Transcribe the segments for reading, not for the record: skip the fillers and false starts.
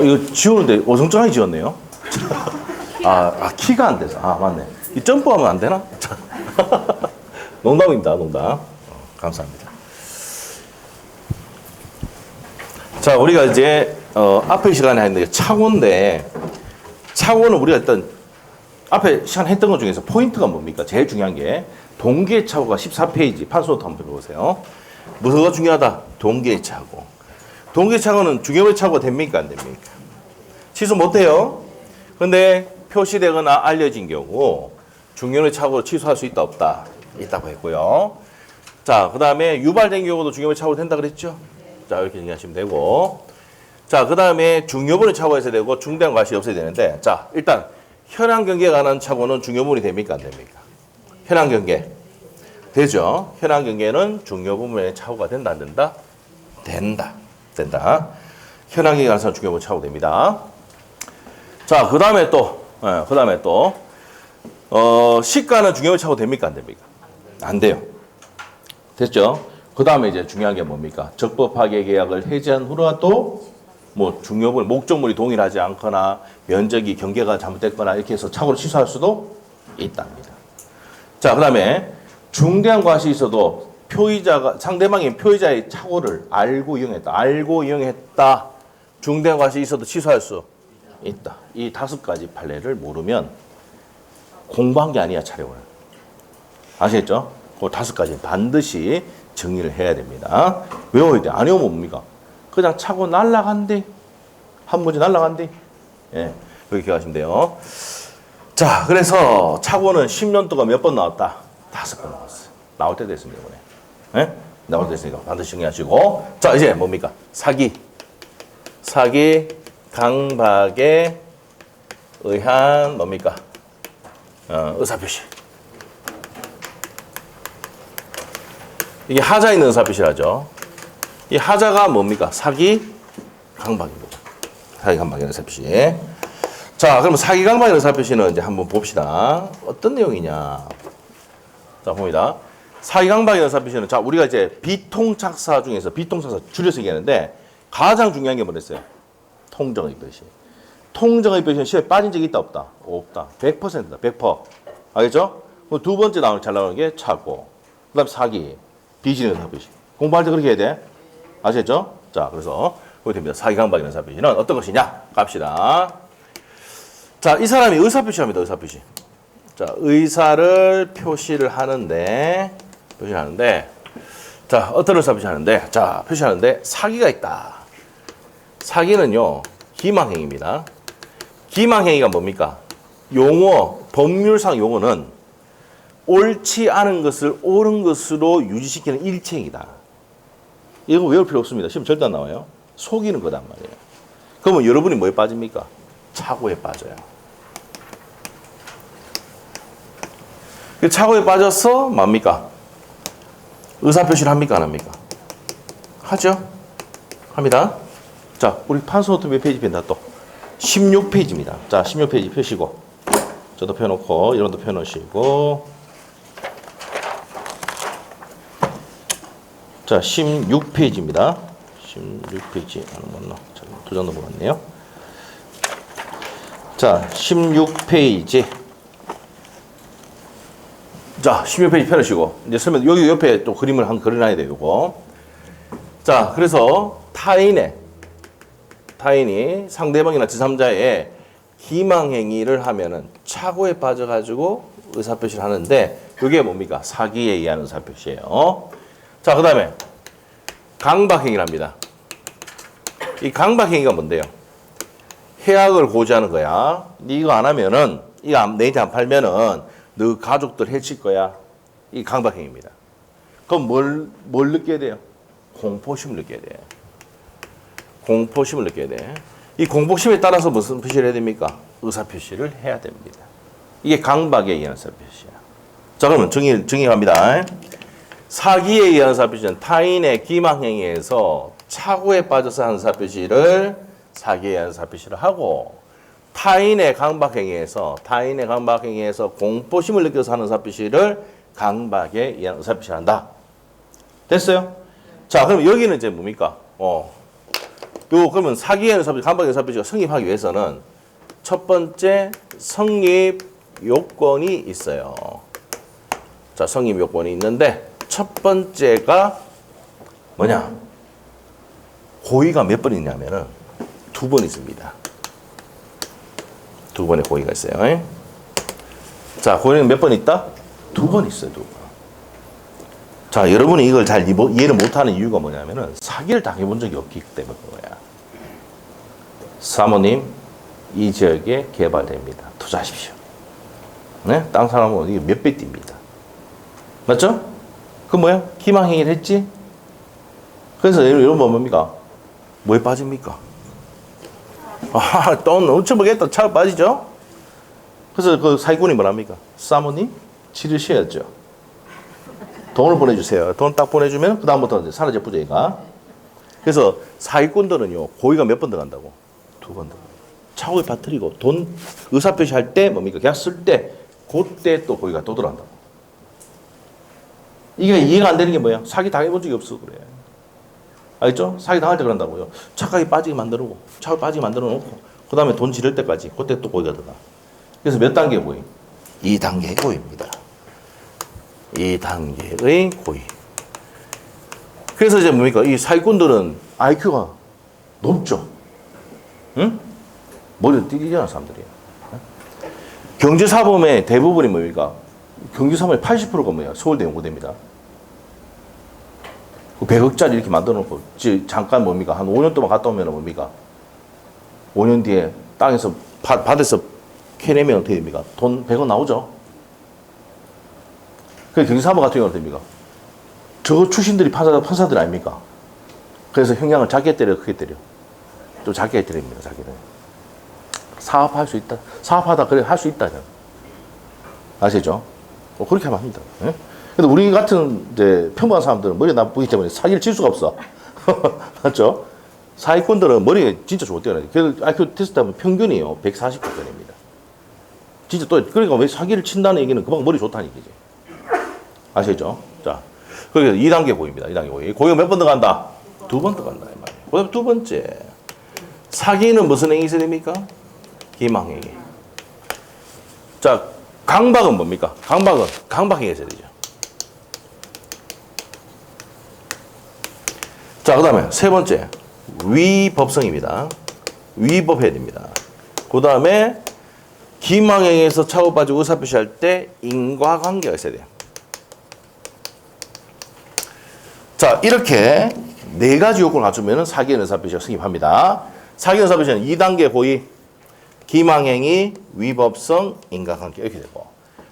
이거 지우는데 어정쩡하게 지웠네요. 키가 안 돼서. 맞네. 이 점프하면 안 되나? 농담입니다, 농담. 감사합니다. 자, 우리가 이제, 앞에 시간에 했는데, 착오인데, 착오는 우리가 일단, 앞에 시간 했던 것 중에서 포인트가 뭡니까? 제일 중요한 게, 동기의 착오가 14페이지, 판소노트 한번 보세요. 뭐가 중요하다? 동기의 착오. 동기의 착오는 중요의 착오가 됩니까? 안 됩니까? 취소 못해요. 근데 표시되거나 알려진 경우, 중요의 착오로 취소할 수 있다, 없다? 있다고 했고요. 자, 그 다음에 유발된 경우도 중요의 착오로 된다 그랬죠? 자, 이렇게 정리하시면 되고. 자, 그 다음에 중요분의 착오가 있어야 되고, 중대한 과실이 없어야 되는데, 자, 일단, 현황 경계에 관한 착오는 중요분이 됩니까? 안 됩니까? 현황 경계. 되죠? 현황 경계는 중요분의 착오가 된다, 안 된다? 된다. 현황 경계에 관한 중요분 착오 됩니다. 자, 그 다음에 또, 시가는 중요분 착오 됩니까? 안 됩니까? 안 돼요. 됐죠? 그 다음에 이제 중요한 게 뭡니까? 적법하게 계약을 해지한 후라도 뭐 중요분, 목적물이 동일하지 않거나 면적이 경계가 잘못됐거나 이렇게 해서 착오를 취소할 수도 있답니다. 자, 그 다음에 중대한 과실이 있어도 상대방이 표의자의 착오를 알고 이용했다. 중대한 과실이 있어도 취소할 수 있다. 이 5가지 판례를 모르면 공부한 게 아니야, 촬영을. 아시겠죠? 그 5가지 반드시 정리를 해야 됩니다. 외워야 돼. 안 외우면 뭡니까? 그냥 차고 날라간대. 한 문제 날라간대. 예. 그렇게 기억하시면 돼요. 자, 그래서 착오는 10년 동안 몇 번 나왔다? 5번 나왔어요. 나올 때 됐습니다, 이번에. 예? 나올 때 됐으니까 반드시 정리하시고. 자, 이제 뭡니까? 사기, 강박에 의한 뭡니까? 의사표시. 이게 하자 있는 의사표시라죠. 이 하자가 뭡니까? 사기, 강박입니다. 사기, 강박의 의사표시. 자, 그럼 사기, 강박의 의사표시는 이제 한번 봅시다. 어떤 내용이냐. 자, 봅니다. 사기, 강박의 의사표시는, 자, 우리가 이제 비통착사 중에서 비통착사 줄여서 얘기하는데, 가장 중요한 게 뭐랬어요? 통정의 표시. 통정의 표시는 시험에 빠진 적이 있다, 없다? 없다. 100%다, 100%. 알겠죠? 그럼 두 번째 잘 나오는 게 착오. 그 다음 사기, 비진의 의사표시. 공부할 때 그렇게 해야 돼. 아시겠죠? 자, 그래서 그렇게 됩니다. 사기, 강박의 의사표시는 어떤 것이냐? 갑시다. 자, 이 사람이 의사표시합니다. 의사표시. 자, 의사를 표시를 하는데, 자, 어떤 의사표시 하는데, 자, 표시하는데 사기가 있다. 사기는요, 기망행위입니다. 기망행위가 뭡니까? 법률상 용어는 옳지 않은 것을 옳은 것으로 유지시키는 일체행위다. 이거 외울 필요 없습니다. 시험 절대 안 나와요. 속이는 거단 말이에요. 그러면 여러분이 뭐에 빠집니까? 착오에 빠져요. 착오에 빠져서 뭡니까? 의사표시를 합니까? 안 합니까? 하죠? 합니다. 자, 우리 판소노트 몇 페이지 펜다 또? 16페이지입니다. 자, 16페이지 펴시고, 저도 펴놓고, 이런도 펴놓으시고, 자, 16페이지입니다. 16페이지. 두 장 넘어갔네요. 자, 16페이지. 자, 16페이지 펴놓으시고, 이제 설명, 여기 옆에 또 그림을 한 그려놔야 돼요, 이거. 자, 그래서 타인이 상대방이나 제3자의 기망행위를 하면은 착오에 빠져가지고 의사표시를 하는데, 이게 뭡니까? 사기에 의한 의사표시예요. 자, 그 다음에 강박행위랍니다. 이 강박행위가 뭔데요? 해악을 고지하는 거야. 네가 안 하면은, 이거 내한테 안 팔면은 너 가족들 해칠 거야. 이 강박행위입니다. 그럼 뭘 느껴야 돼요? 공포심을 느껴야 돼. 공포심을 느껴야 돼. 이 공포심에 따라서 무슨 표시를 해야 됩니까? 의사표시를 해야 됩니다. 이게 강박에 의한 의사표시야. 자, 그러면 정의합니다. 사기에 의한 의사표시는 타인의 기망행위에서 착오에 빠져서 하는 의사표시를 사기에 의한 의사표시를 하고, 타인의 강박행위에서 공포심을 느껴서 하는 의사표시를 강박에 의한 의사표시를 한다. 됐어요? 자, 그럼 여기는 이제 뭡니까? 그러면 사기의 의사표시, 강박의 의사표시가 성립하기 위해서는 첫 번째 성립 요건이 있어요. 자, 성립 요건이 있는데 첫 번째가 뭐냐? 고의가 몇 번 있냐면은 2번 있습니다. 2번의 고의가 있어요. 자, 고의는 몇 번 있다? 2번 있어요, 2번. 자, 여러분이 이걸 잘 이해를 못하는 이유가 뭐냐면은 사기를 당해본 적이 없기 때문인 거야. 사모님, 이 지역에 개발됩니다. 투자하십시오. 네? 다른 사람은 이게 몇 배 뜁니다. 맞죠? 그 뭐야? 기망행위를 했지? 그래서 여러분 뭡니까? 뭐에 빠집니까? 아, 돈 엄청 벌겠다. 차 빠지죠? 그래서 그 사기꾼이 뭐랍니까? 사모님, 치르셔야죠. 돈을 보내주세요. 돈 딱 보내주면 그다음부터 이제 사라져 부재가. 그래서 사기꾼들은요, 고의가 몇 번 들어간다고? 2번 들어가요. 차고에 빠뜨리고 돈 의사표시 할 때 뭡니까? 계약 쓸 때 그때 또 고의가 또 들어간다고. 이게 이해가 안 되는 게 뭐야? 사기 당해본 적이 없어 그래. 알겠죠? 사기 당할 때 그런다고요. 착하게 빠지게 만들고 차고 빠지게 만들어 놓고 그 다음에 돈 지를 때까지 그때 또 고의가 들어가. 그래서 몇 단계 고의? 2단계 고의입니다. 2단계의 고의. 그래서 이제 뭡니까? 이 사기꾼들은 IQ가 높죠. 응? 머리를 뛰잖아 사람들이. 경제사범의 대부분이 뭡니까? 경제사범의 80%가 뭐야? 서울대 연고대입니다. 100억짜리 이렇게 만들어 놓고 잠깐 뭡니까? 한 5년 동안 갔다 오면 뭡니까? 5년 뒤에 땅에서 밭에서 캐내면 어떻게 됩니까? 돈 100억 나오죠? 그 경제사범 같은 경우는 됩니까? 저 출신들이 판사들 아닙니까? 그래서 형량을 작게 때려 크게 때려. 좀 작게 때립니다. 자기는. 사업할 수 있다. 사업하다 그래 할 수 있다. 아시죠? 그렇게 하면 합니다. 예? 근데 우리 같은 이제 평범한 사람들은 머리 나쁘기 때문에 사기를 칠 수가 없어. 맞죠? 사기꾼들은 머리가 진짜 좋을 때가 그래서 IQ 테스트 하면 평균이요 140%입니다. 진짜 또 그러니까 왜 사기를 친다는 얘기는 그만 머리 좋다는 얘기지. 아시죠? 자, 그래서 2단계 고의입니다. 2단계 고의. 고의가 몇 번 들어간다? 2번 들어간다 이 말이에요. 그다음 두 번째, 사기는 무슨 행위 있어야 됩니까? 기망행위. 자, 강박은 뭡니까? 강박은 강박행위 있어야 되죠. 자, 그 다음에 세 번째, 위법성입니다. 위법해야 됩니다. 그 다음에 기망행위에서 차고 빠지고 의사표시할 때 인과관계가 있어야 돼요. 자, 이렇게 네 가지 요건을 갖추면 사기의 의사표시가 성립합니다. 사기의 의사표시는 2단계 고의, 기망행위, 위법성, 인과관계 이렇게 되고,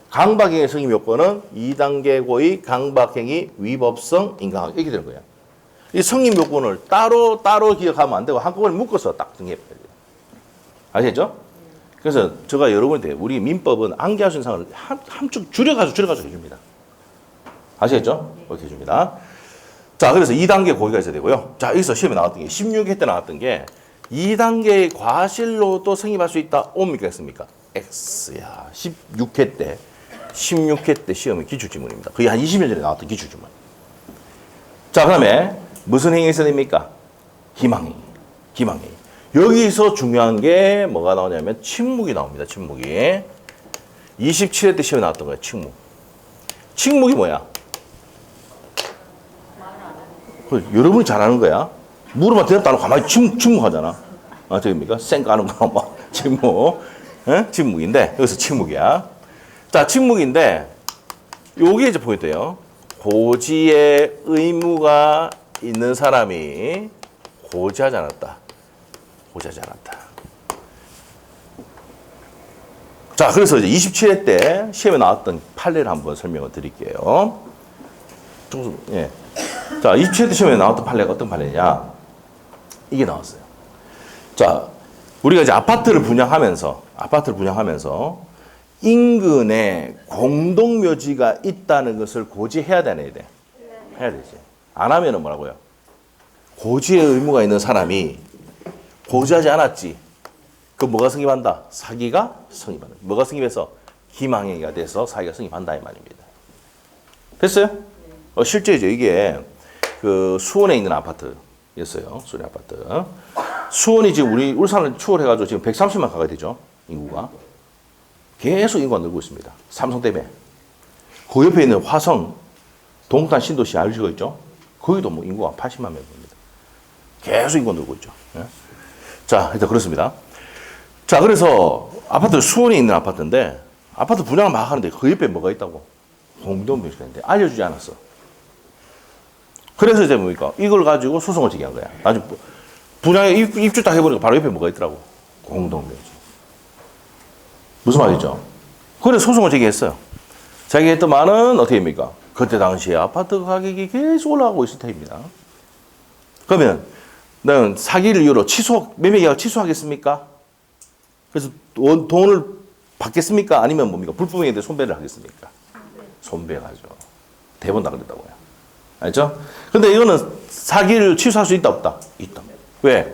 강박행위 성립 요건은 2단계 고의, 강박행위, 위법성, 인과관계 이렇게 되는 거예요. 이 성립 요건을 따로 기억하면 안 되고 한꺼번에 묶어서 딱 정리해야 돼요. 아시겠죠? 그래서 제가 여러분한테 우리 민법은 암기할 수 있는 상을 함축 줄여가지고 해줍니다. 아시겠죠? 이렇게 해줍니다. 자, 그래서 2단계 고의가 있어야 되고요. 자, 여기서 시험에 나왔던 게 16회 때 나왔던 게 2단계의 과실로도 성립할 수 있다. 옵니까? 했습니까? X야. 16회 때 시험의 기출지문입니다. 거의 한 20년 전에 나왔던 기출지문. 자, 그 다음에 무슨 행위 있어야 됩니까? 기망행위. 여기서 중요한 게 뭐가 나오냐면 침묵이 나옵니다. 침묵이. 27회 때 시험에 나왔던 거예요. 침묵이 뭐야? 여러분이 잘 아는 거야. 물어봐 대답도 안 하고 가만히 침묵하잖아. 아, 저깁니까? 쌩 까는 거, 뭐, 침묵. 에? 침묵인데, 여기서 침묵이야. 자, 침묵인데, 요게 이제 포인트예요. 고지의 의무가 있는 사람이 고지하지 않았다. 자, 그래서 이제 27회 때 시험에 나왔던 판례를 한번 설명을 드릴게요. 예. 자, 27회 때 시험에 나왔던 판례가 어떤 판례냐? 이게 나왔어요. 자, 우리가 이제 아파트를 분양하면서 인근에 공동묘지가 있다는 것을 고지해야 되나 돼? 해야 되지. 안 하면은 뭐라고요? 고지의 의무가 있는 사람이 고지하지 않았지. 그 뭐가 성립한다? 사기가 성립한다. 뭐가 성립해서? 기망행위가 돼서 사기가 성립한다 이 말입니다. 됐어요? 실제죠. 이게 그 수원에 있는 아파트. 아파트였어요. 수원의 아파트. 수원이 지금 우리 울산을 추월해가지고 지금 130만 가까이 되죠. 인구가. 계속 인구가 늘고 있습니다. 삼성 때문에. 그 옆에 있는 화성, 동탄 신도시 알고 있죠? 거기도 뭐 인구가 80만 명 됩니다. 계속 인구가 늘고 있죠. 예? 자, 일단 그렇습니다. 자, 그래서 아파트 수원에 있는 아파트인데 아파트 분양을 막 하는데 그 옆에 뭐가 있다고? 공동묘지가 있는데 알려주지 않았어. 그래서 이제 뭡니까? 이걸 가지고 소송을 제기한 거야. 아주 분양에 입주 딱 해보니까 바로 옆에 뭐가 있더라고? 공동묘지. 무슨 말이죠? 그래 소송을 제기했어요. 제기했더만은 어떻게 됩니까? 그때 당시에 아파트 가격이 계속 올라가고 있을 테입니다. 그러면 나는 사기를 이유로 매매 계약 취소하겠습니까? 그래서 돈을 받겠습니까? 아니면 뭡니까? 불법행위에 대해 손배를 하겠습니까? 손배하죠. 대본 다 그랬다고요. 알죠? 근데 이거는 사기를 취소할 수 있다 없다? 있다. 왜?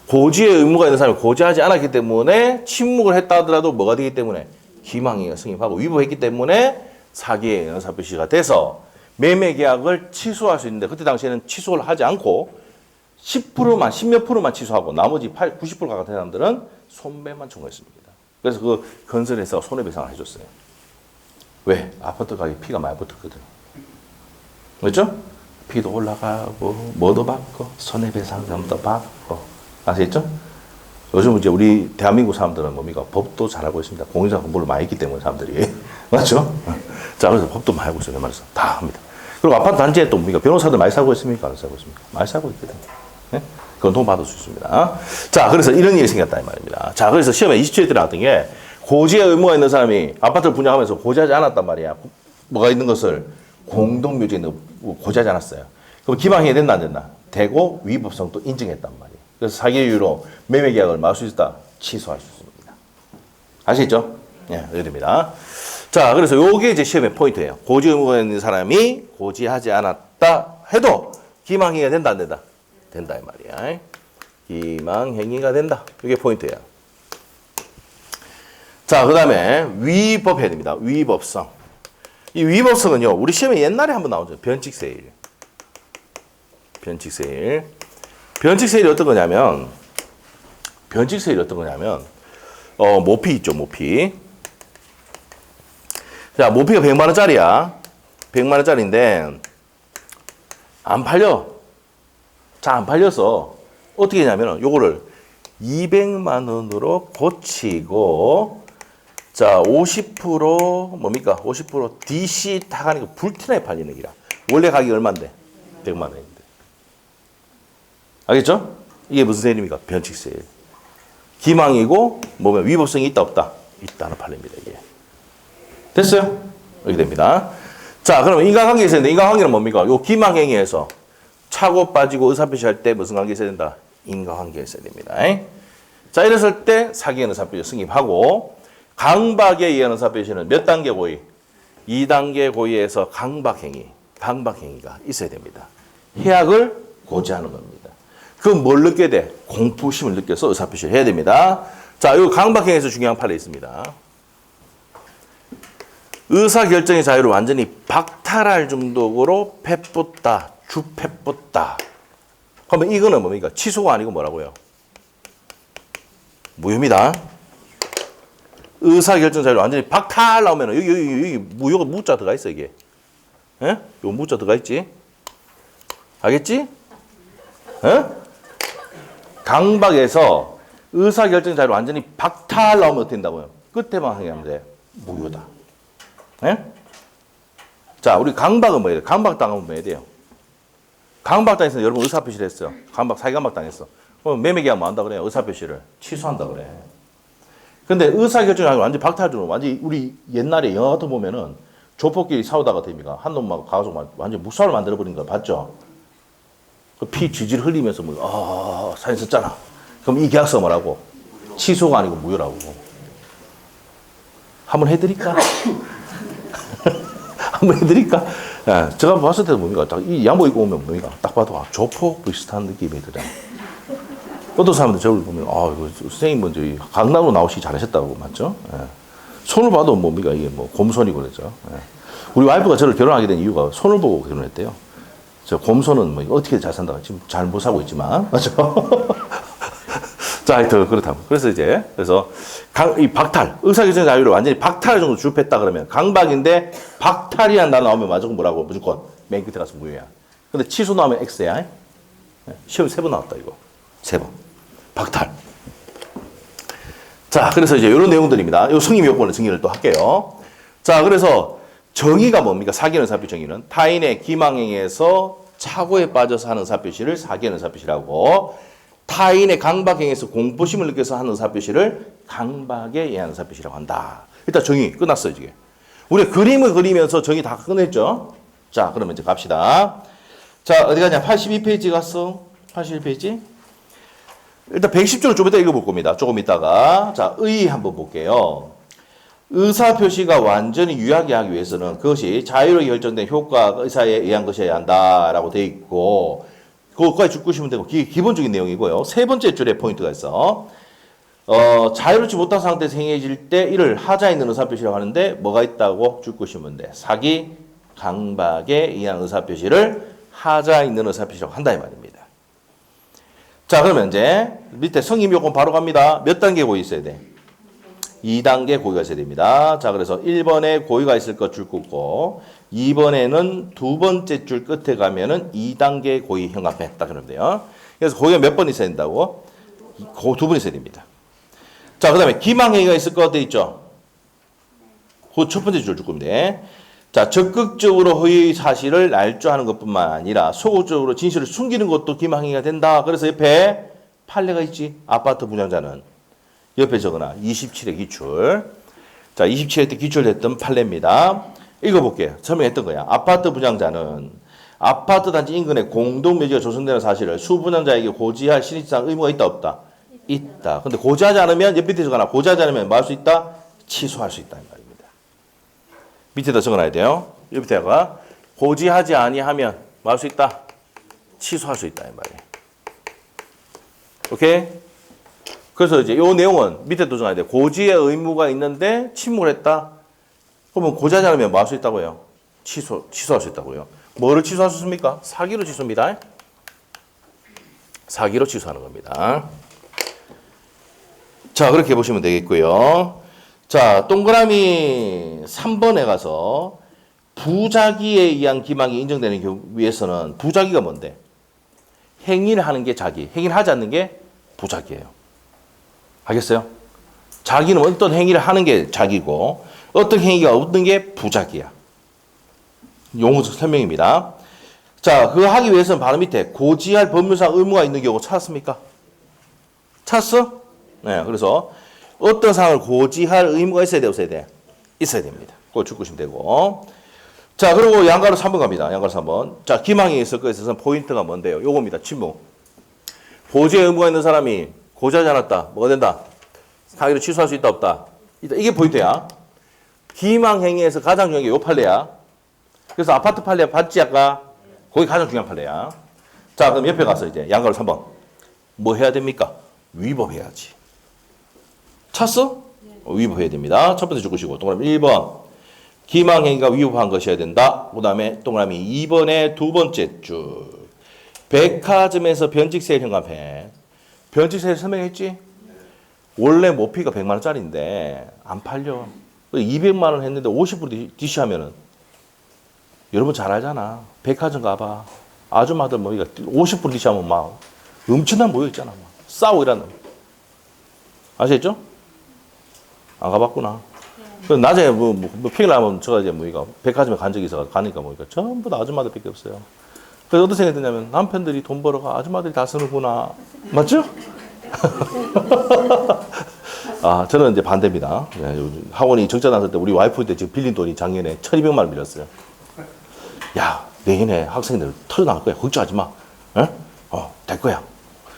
고지의 의무가 있는 사람이 고지하지 않았기 때문에 침묵을 했다 하더라도 뭐가 되기 때문에 기망행위가 승인하고 위법했기 때문에 사기의 연사표시가 돼서 매매 계약을 취소할 수 있는데 그때 당시에는 취소를 하지 않고 10%만 10몇 프로만 취소하고 나머지 90% 가까운 사람들은 손배만 청구했습니다. 그래서 그 건설회사가 손해배상을 해줬어요. 왜? 아파트 가격에 피가 많이 붙었거든. 그렇죠? 피도 올라가고 뭐도 받고 손해배상금도 받고 아시겠죠? 요즘 이제 우리 대한민국 사람들은 뭡니까? 법도 잘하고 있습니다. 공인중개사 공부를 많이 했기 때문에 사람들이 맞죠? 자, 그래서 법도 많이 하고 있어요. 말해서 다 합니다. 그리고 아파트 단지에 또 뭡니까? 변호사들 많이 살고 있습니까? 안 살고 있습니까? 많이 살고 있거든요. 네? 그건 돈 받을 수 있습니다. 자, 그래서 이런 일이 생겼다 이 말입니다. 자, 그래서 시험에 27회 나왔던 게 고지의 의무가 있는 사람이 아파트를 분양하면서 고지하지 않았단 말이야. 뭐가 있는 것을 공동묘지에 있는 고지하지 않았어요. 그럼 기망행위 된다 안 된다? 되고 위법성도 인정했단 말이에요. 그래서 사기의 이유로 매매 계약을 막을 수 있다. 취소할 수 있습니다. 아시겠죠? 예, 이렇게 됩니다. 자, 그래서 요게 이제 시험의 포인트예요. 고지 의무가 있는 사람이 고지하지 않았다 해도 기망행위가 된다 안 된다? 된다 이 말이야. 기망행위가 된다. 이게 포인트예요. 자, 그 다음에 위법해야 됩니다. 위법성. 이 위법성은요, 우리 시험에 옛날에 한번 나오죠. 변칙세일. 변칙세일. 변칙세일이 어떤 거냐면, 모피 있죠, 모피. 자, 모피가 100만원짜리야. 100만원짜리인데, 안 팔려. 잘 안 팔려서, 어떻게 하냐면, 요거를 200만원으로 고치고, 자, 50% 뭡니까? 50% DC 딱 하니까 불티나게 팔리는 기라. 원래 가격이 얼마인데? 100만 원인데. 알겠죠? 이게 무슨 세일입니까? 변칙 세일. 기망이고 뭐면 위법성이 있다 없다? 있다는 팔립니다, 이게. 됐어요? 이렇게 됩니다. 자, 그러면 인과관계가 있어야 되는데 인과관계는 뭡니까? 요 기망행위에서 차고 빠지고 의사표시할 때 무슨 관계 있어야 된다? 인과관계가 있어야 됩니다. 자, 이랬을 때 사기의 의사표시 승인하고 강박에 의한 의사표시는 몇 단계 고의? 2단계 고의에서 강박행위가 있어야 됩니다. 해악을 고지하는 겁니다. 그럼 뭘 느껴야 돼? 공포심을 느껴서 의사표시를 해야 됩니다. 자, 이 강박행위에서 중요한 판례 있습니다. 의사결정의 자유를 완전히 박탈할 정도로 패뿌다, 주패뿌다. 그러면 이거는 뭡니까? 취소가 아니고 뭐라고요? 무효입니다. 의사결정 자유를 완전히 박탈 나오면 여기 무효가 무자 들어가 있어 이게. 예? 요 무자 들어가 있지? 알겠지? 예? 강박에서 의사결정 자유를 완전히 박탈 나오면 어떻게 된다고요? 끝에만 하면 돼. 무효다. 예? 자, 우리 강박은 뭐예요? 강박 당하면 뭐 해야 돼요? 강박 당해서 여러분 의사표시를 했어요. 사기강박 당했어. 그럼 매매계약 뭐 한다 그래요? 의사표시를 취소한다 그래. 근데 의사결정이 완전 박탈적으로 완전 우리 옛날에 영화 같은 거 보면은 조폭끼리 싸우다가 됩니까? 한 놈만 가서 완전 묵살을 만들어버린 거 봤죠? 그 피 질질 흘리면서 사진 썼잖아. 그럼 이 계약서 뭐라고? 취소가 아니고 무효라고. 한번 해드릴까? 한번 해드릴까? 야, 제가 봤을 때도 뭡니까? 딱 이 양복 입고 오면 뭡니까? 딱 봐도 조폭 비슷한 느낌이 들어요. 어떤 사람들 저를 보면 이거 선생님 먼저 강남으로 나오시기 잘하셨다고 맞죠? 예. 손을 봐도 뭡니까? 이게 뭐 곰손이고 그러죠. 예. 우리 와이프가 저를 결혼하게 된 이유가 손을 보고 결혼했대요. 저 곰소는 뭐 어떻게 잘 산다고 지금 잘 못 사고 있지만 맞죠? 자, 하여튼 그렇다고. 그래서 이제 이 박탈 의사결정 자유를 완전히 박탈 정도 주입했다 그러면 강박인데 박탈이란 단어 나오면 맞아 뭐라고 무조건 맨 끝에 가서 무효야. 근데 취소 나오면 X야. 시험 3번 나왔다 이거 3번 박탈. 자, 그래서 이제 이런 내용들입니다. 이 성립 요건의 정의를 또 할게요. 자, 그래서 정의가 뭡니까? 사기는 의사표시 정의는 타인의 기망행위에서 착오에 빠져서 하는 의사표시를 사기는 의사표시라고, 타인의 강박행위에서 공포심을 느껴서 하는 의사표시를 강박에 의한 의사표시라고 한다. 일단 정의 끝났어요. 이게 우리 그림을 그리면서 정의 다 끝냈죠. 자, 그러면 이제 갑시다. 자, 어디 가냐? 82페이지 갔어. 81페이지. 일단 110조를 좀 이따 읽어볼 겁니다. 조금 있다가. 자, 의 한번 볼게요. 의사표시가 완전히 유효하게 하기 위해서는 그것이 자유로 결정된 효과 의사에 의한 것이어야 한다라고 되어 있고, 그것까지 쭉 보시면 되고, 기본적인 내용이고요. 세 번째 줄에 포인트가 있어. 자유롭지 못한 상태에서 행해질 때 이를 하자 있는 의사표시라고 하는데 뭐가 있다고 쭉 보시면 돼. 사기, 강박에 의한 의사표시를 하자 있는 의사표시라고 한다 이 말입니다. 자, 그러면 이제 밑에 성립 요건 바로 갑니다. 몇 단계 고의 있어야 돼? 2단계 고의가 있어야 됩니다. 자, 그래서 1번에 고의가 있을 것 줄 긋고 2번에는 두 번째 줄 끝에 가면은 2단계 고의 형합했다 그러면 돼요. 그래서 고의가 몇 번 있어야 된다고? 두 번 있어야 됩니다. 자, 그 다음에 기망행위가 있을 것 돼 있죠? 그 첫 번째 줄 줄 겁니다. 자, 적극적으로 허위의 사실을 날조하는 것뿐만 아니라 소극적으로 진실을 숨기는 것도 기망행위가 된다. 그래서 옆에 판례가 있지. 아파트 분양자는 옆에 적어놔. 27회 기출. 자, 27회 때 기출됐던 판례입니다. 읽어볼게요. 설명했던 거야. 아파트 분양자는 아파트 단지 인근에 공동묘지가 조성되는 사실을 수분양자에게 고지할 신의상 의무가 있다 없다? 있다. 근데 고지하지 않으면 옆 밑에 적어놔. 고지하지 않으면 뭐 할 수 있다? 취소할 수 있다 이 말입니다. 밑에다 적어놔야 돼요. 옆에다가 고지하지 아니하면 뭐 할 수 있다? 취소할 수 있다 이 말이에요. 오케이? 그래서 이제 이 내용은 밑에도 적어야 돼. 고지의 의무가 있는데 침묵을 했다. 그러면 고지하지 않으면 뭐 할 수 있다고요? 취소할 수 있다고요. 뭐를 취소할 수 있습니까? 사기로 취소입니다. 사기로 취소하는 겁니다. 자, 그렇게 보시면 되겠고요. 자, 동그라미 3번에 가서 부자기에 의한 기망이 인정되는 위해서는 부자기가 뭔데? 행위를 하는 게 자기, 행위를 하지 않는 게 부자기예요. 알겠어요? 자기는 어떤 행위를 하는 게 자기고 어떤 행위가 없는 게 부자기야. 용어적 설명입니다. 자, 그거 하기 위해서는 바로 밑에 고지할 법률상 의무가 있는 경우 찾았습니까? 찾았어? 네, 그래서 어떤 사항을 고지할 의무가 있어야 돼, 없어야 돼? 있어야 됩니다. 그걸 쭉 보시면 되고. 자, 그리고 양가로 3번 갑니다. 양가로 3번. 자, 기망이 있을 것에 있어서 포인트가 뭔데요? 요겁니다. 침묵. 고지의 의무가 있는 사람이 고지하지 않았다. 뭐가 된다? 사기를 취소할 수 있다, 없다? 있다. 이게 포인트야. 기망 행위에서 가장 중요한 게 요 판례야. 그래서 아파트 판례 봤지 아까? 거기 가장 중요한 판례야. 자, 그럼 옆에 가서 이제 양가로 3번. 뭐 해야 됩니까? 위법해야지. 찼어? 위법해야 됩니다. 첫 번째 적으시고 동그라미 1번. 기망 행위가 위법한 것이어야 된다. 그 다음에 동그라미 2번의 두 번째 줄. 백화점에서 변직 세일 현감해. 변직 세일 설명했지? 원래 모피가 100만 원짜리인데 안 팔려. 200만 원 했는데 50% 디시하면은 여러분 잘 알잖아. 백화점 가봐. 아줌마들 뭐 50% 디시하면 막 엄청난 모여 있잖아. 막 싸우고 이러는. 아시겠죠? 안 가봤구나. 그래서 낮에 뭐 평일 나면 제가 이제 뭐이가 백화점에 간 적이 있어 가니까 뭐니까 전부 다 아줌마들밖에 없어요. 그래서 어떤 생각이 드냐면 남편들이 돈 벌어가 아줌마들이 다 쓰는구나. 맞죠? 아, 저는 이제 반대입니다. 네, 학원이 적자 났을 때 우리 와이프한테 지금 빌린 돈이 작년에 1,200만 원 빌렸어요. 야, 내년에 학생들 터져나갈 거야. 걱정하지 마. 에? 될 거야.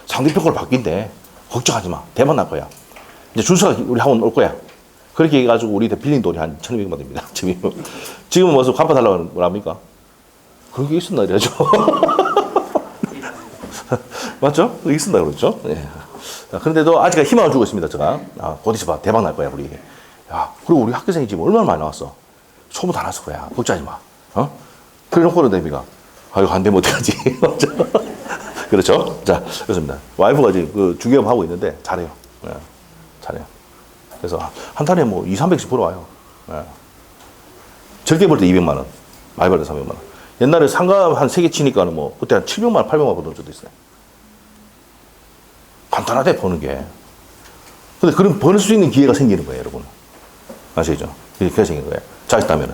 상대평가로 바뀐대. 걱정하지 마. 대박 날 거야. 이제 준수가 우리 학원 올 거야. 그렇게 해가지고 우리한테 빌린 돈이 한 1,200만 원입니다. 지금은 무슨 갚아달라고 뭐랍니까? 그런 게 있었나 이래죠. 맞죠? 그게 있었나 그렇죠? 네. 그런데도 아직 희망을 주고 있습니다. 제가. 곧 있어봐. 대박 날 거야 우리. 야, 그리고 우리 학교생이 지금 얼마나 많이 나왔어. 소문 다 났을 거야. 걱정하지 마. 그래 놓고는 됩니까? 아유, 안 되면 어떡하지? 그렇죠? 자, 그렇습니다. 와이프가 지금 그 중개업 하고 있는데 잘해요. 예, 잘해요. 그래서 한 달에 뭐 2, 300씩 벌어와요. 예. 적게 벌 때 200만 원, 많이 벌 때 300만 원. 옛날에 상가 한 3개 치니까는 뭐 그때 한 700만 원, 800만 원 벌던 적도 있어요. 간단하대 버는 게. 근데 그런 벌 수 있는 기회가 생기는 거예요, 여러분. 아시죠? 이렇게 생긴 거예요. 자, 있다면은.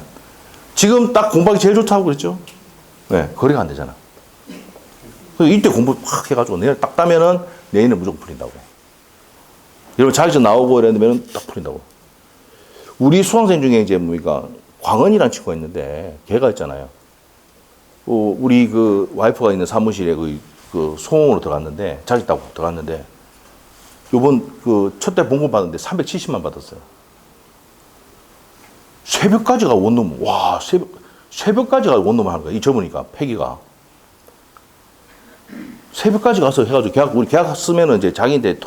지금 딱 공부하기 제일 좋다고 그랬죠? 네, 거래가 안 되잖아. 이때 공부 팍 해가지고 내일 딱 따면은 내일은 무조건 풀린다고. 여러분 자격증 나오고 이러면 딱 풀린다고. 우리 수강생 중에 이제 뭡니까 광은이라는 친구가 있는데 걔가 있잖아요. 우리 그 와이프가 있는 사무실에 그 소홍으로 들어갔는데 자격증 따고 들어갔는데 요번 그 첫 달 봉급 받았는데 370만 받았어요. 새벽까지가 원룸. 와, 새벽까지가 원룸을 하는 거야. 이 젊으니까 패기가. 새벽까지 가서 해가지고 우리 계약 쓰면은 이제 자기한테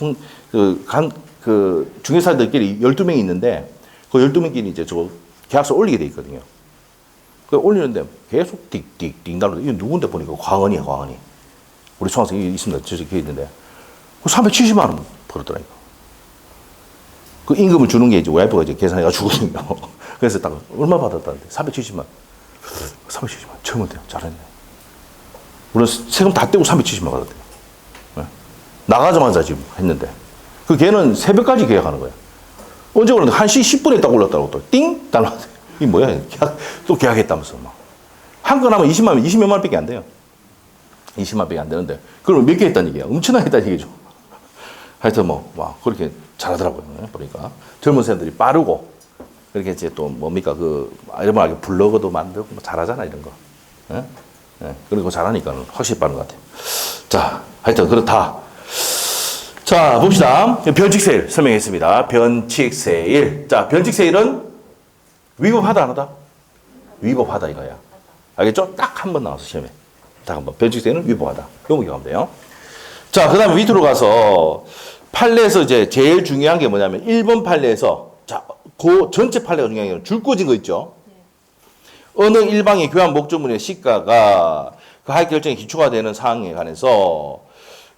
중개사들끼리 12명이 있는데 그 12명끼리 이제 계약서 올리게 돼 있거든요. 그 올리는데 계속 띵띵띵 달로 이거 누군데 보니까 광은이야, 광은이. 우리 수강생이 있습니다. 저기 있는데. 370만 원 벌었더라니까. 그 임금을 주는 게 이제 와이프가 이제 계산해가지고 주거든요. 그래서 딱 얼마 받았다는데 370만. 370만. 처음 돼요. 잘했네. 물론 세금 다 떼고 370만 받았대요. 네. 나가자마자 지금 했는데. 그 걔는 새벽까지 계약하는 거야. 언제 올랐는데 1시 10분에 딱 올랐다고 또 띵! 달라. 이게 뭐야? 또 계약했다면서 막. 한 건 하면 20몇만 원밖에 안 돼요. 20만 원밖에 안 되는데. 그럼 몇 개 했다는 얘기야? 엄청나게 했다는 얘기죠. 하여튼 와, 그렇게 잘하더라고요. 보니까. 젊은 사람들이 빠르고, 그렇게 이제 또 뭡니까, 이런 말 블로그도 만들고 뭐 잘하잖아, 이런 거. 예? 예, 그리고 잘하니까 확실히 빠른 것 같아요. 자, 하여튼 그렇다. 자, 봅시다. 변칙 세일 설명했습니다. 변칙 세일. 자, 변칙 세일은 위법하다, 안 하다? 위법하다 이거야. 알겠죠? 딱 한 번 나와서 시험에. 딱 한 번. 변칙 세일은 위법하다. 요거 기억하면 돼요. 자, 그 다음에 밑으로 가서 판례에서 이제 제일 중요한 게 뭐냐면 1번 판례에서 자, 그 전체 판례가 중요한 게 줄 꽂은 거 있죠? 어느 일방의 교환 목적물의 시가가 그 하액 결정의 기초가 되는 사항에 관해서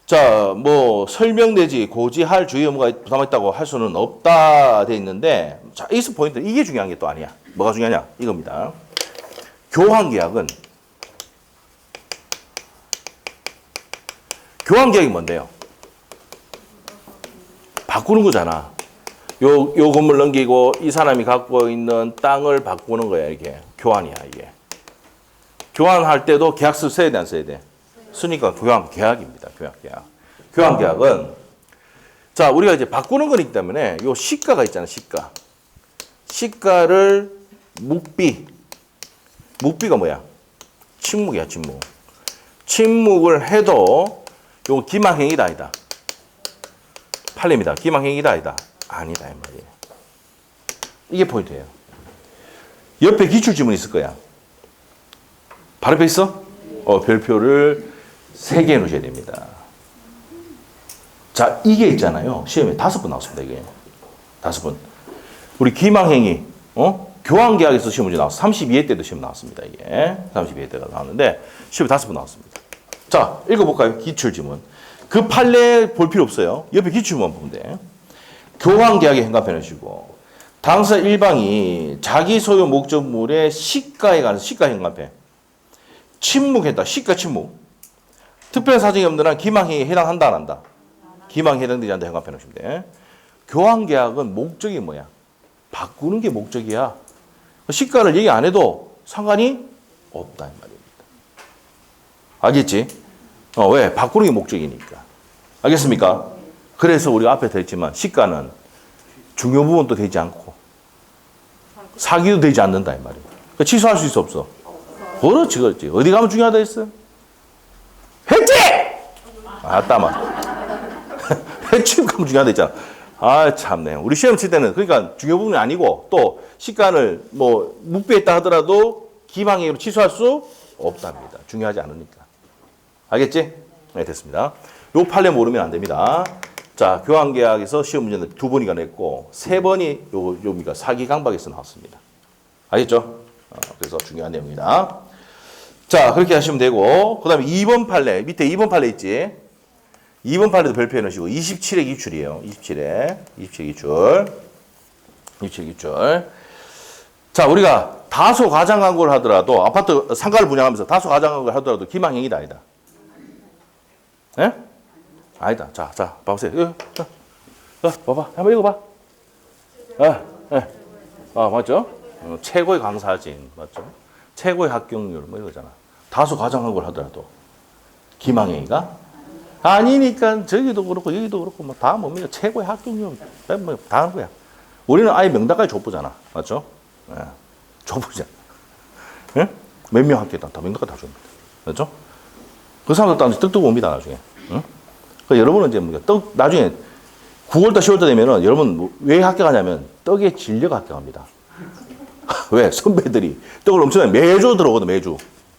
자, 뭐 설명 내지 고지할 주의 의무가 부담했다고 할 수는 없다 돼 있는데 자, 여기서 포인트 이게 중요한 게 또 아니야. 뭐가 중요하냐? 이겁니다. 교환 계약은 뭔데요? 바꾸는 거잖아. 요 건물 넘기고 이 사람이 갖고 있는 땅을 바꾸는 거야, 이게. 교환이야, 이게. 교환할 때도 계약서 써야 돼, 안 써야 돼? 쓰니까 교환 계약입니다. 계약. 교환 계약은 자, 우리가 이제 바꾸는 거기 때문에 요 시가가 있잖아, 시가. 시가를 묵비가 뭐야? 침묵이야, 침묵. 침묵을 해도 요 기망행위다, 아니다. 판례입니다. 기망행위다, 아니다. 아니다, 이 말이에요. 이게 포인트예요. 옆에 기출지문 있을 거야. 바로 옆에 있어? 별표를 3개 해놓으셔야 됩니다. 자, 이게 있잖아요. 시험에 5번 나왔습니다, 이게. 5번. 우리 기망행위, 교환계약에서 시험 문제 나왔어. 32회 때도 시험 나왔습니다, 이게. 32회 때가 나왔는데, 시험에 5번 나왔습니다. 자, 읽어볼까요? 기출지문. 그 판례 볼 필요 없어요. 옆에 기출만 보면 돼. 교환계약의 행간편을 주고 당사 일방이 자기 소유 목적물의 시가에 관해서 시가 행간편 침묵했다. 시가 침묵. 특별한 사정이 없는 한 기망행위에 해당한다 안 한다? 기망에 해당되지 않는다. 행간편을 주면 돼. 교환계약은 목적이 뭐야? 바꾸는 게 목적이야. 시가를 얘기 안 해도 상관이 없다 이 말입니다. 알겠지? 왜? 바꾸는 게 목적이니까. 알겠습니까? 그래서 우리가 앞에 됐지만 시가는 중요 부분도 되지 않고 사기도 되지 않는다 이 말이에요. 그러니까 취소할 수 있어 없어? 그렇지. 어디 가면 중요하다 했어? 횟집! 횟집 가면 중요하다 했잖아. 아 참네. 우리 시험 칠 때는 그러니까 중요 부분이 아니고 또 시간을 뭐 묵비했다 하더라도 기망행위로 취소할 수 없답니다. 중요하지 않으니까. 알겠지? 네, 됐습니다. 요 판례 모르면 안 됩니다. 자, 교환계약에서 시험 문제는 2번이가 냈고 3번이 요입니다. 사기 강박에서 나왔습니다. 알겠죠? 그래서 중요한 내용입니다. 자, 그렇게 하시면 되고, 그 다음에 2번 판례, 밑에 2번 판례 있지? 2번 판례도 별표해 놓으시고, 27의 기출이에요. 27의 기출. 27의 기출. 자, 우리가 다소 가장광고를 하더라도, 아파트 상가를 분양하면서 다소 가장광고를 하더라도 기망행위다, 아니다. 예? 아니다. 자, 봐보세요. 봐봐. 한번 읽어봐. 맞죠? 최고의 강사진, 맞죠? 최고의 합격률, 뭐 이거잖아. 다소 가장광고를 하더라도 기망행위가 아니니까 저기도 그렇고 여기도 그렇고 뭐 다 뭡니까? 최고의 합격률, 뭐 다 한 거야. 우리는 아예 명단까지 족보잖아, 맞죠? 예. 족보잖아. 예? 몇 명 합격했다, 다 명단까지 다 줍니다, 맞죠? 그 사람들 떡 뜨고 옵니다, 나중에. 응? 그 여러분은 이제 뭐 나중에 9월달, 10월달 되면은 여러분 왜 합격하냐면 떡에 질려가 합격합니다. 왜? 선배들이 떡을 엄청나게 매주 들어오거든, 매주.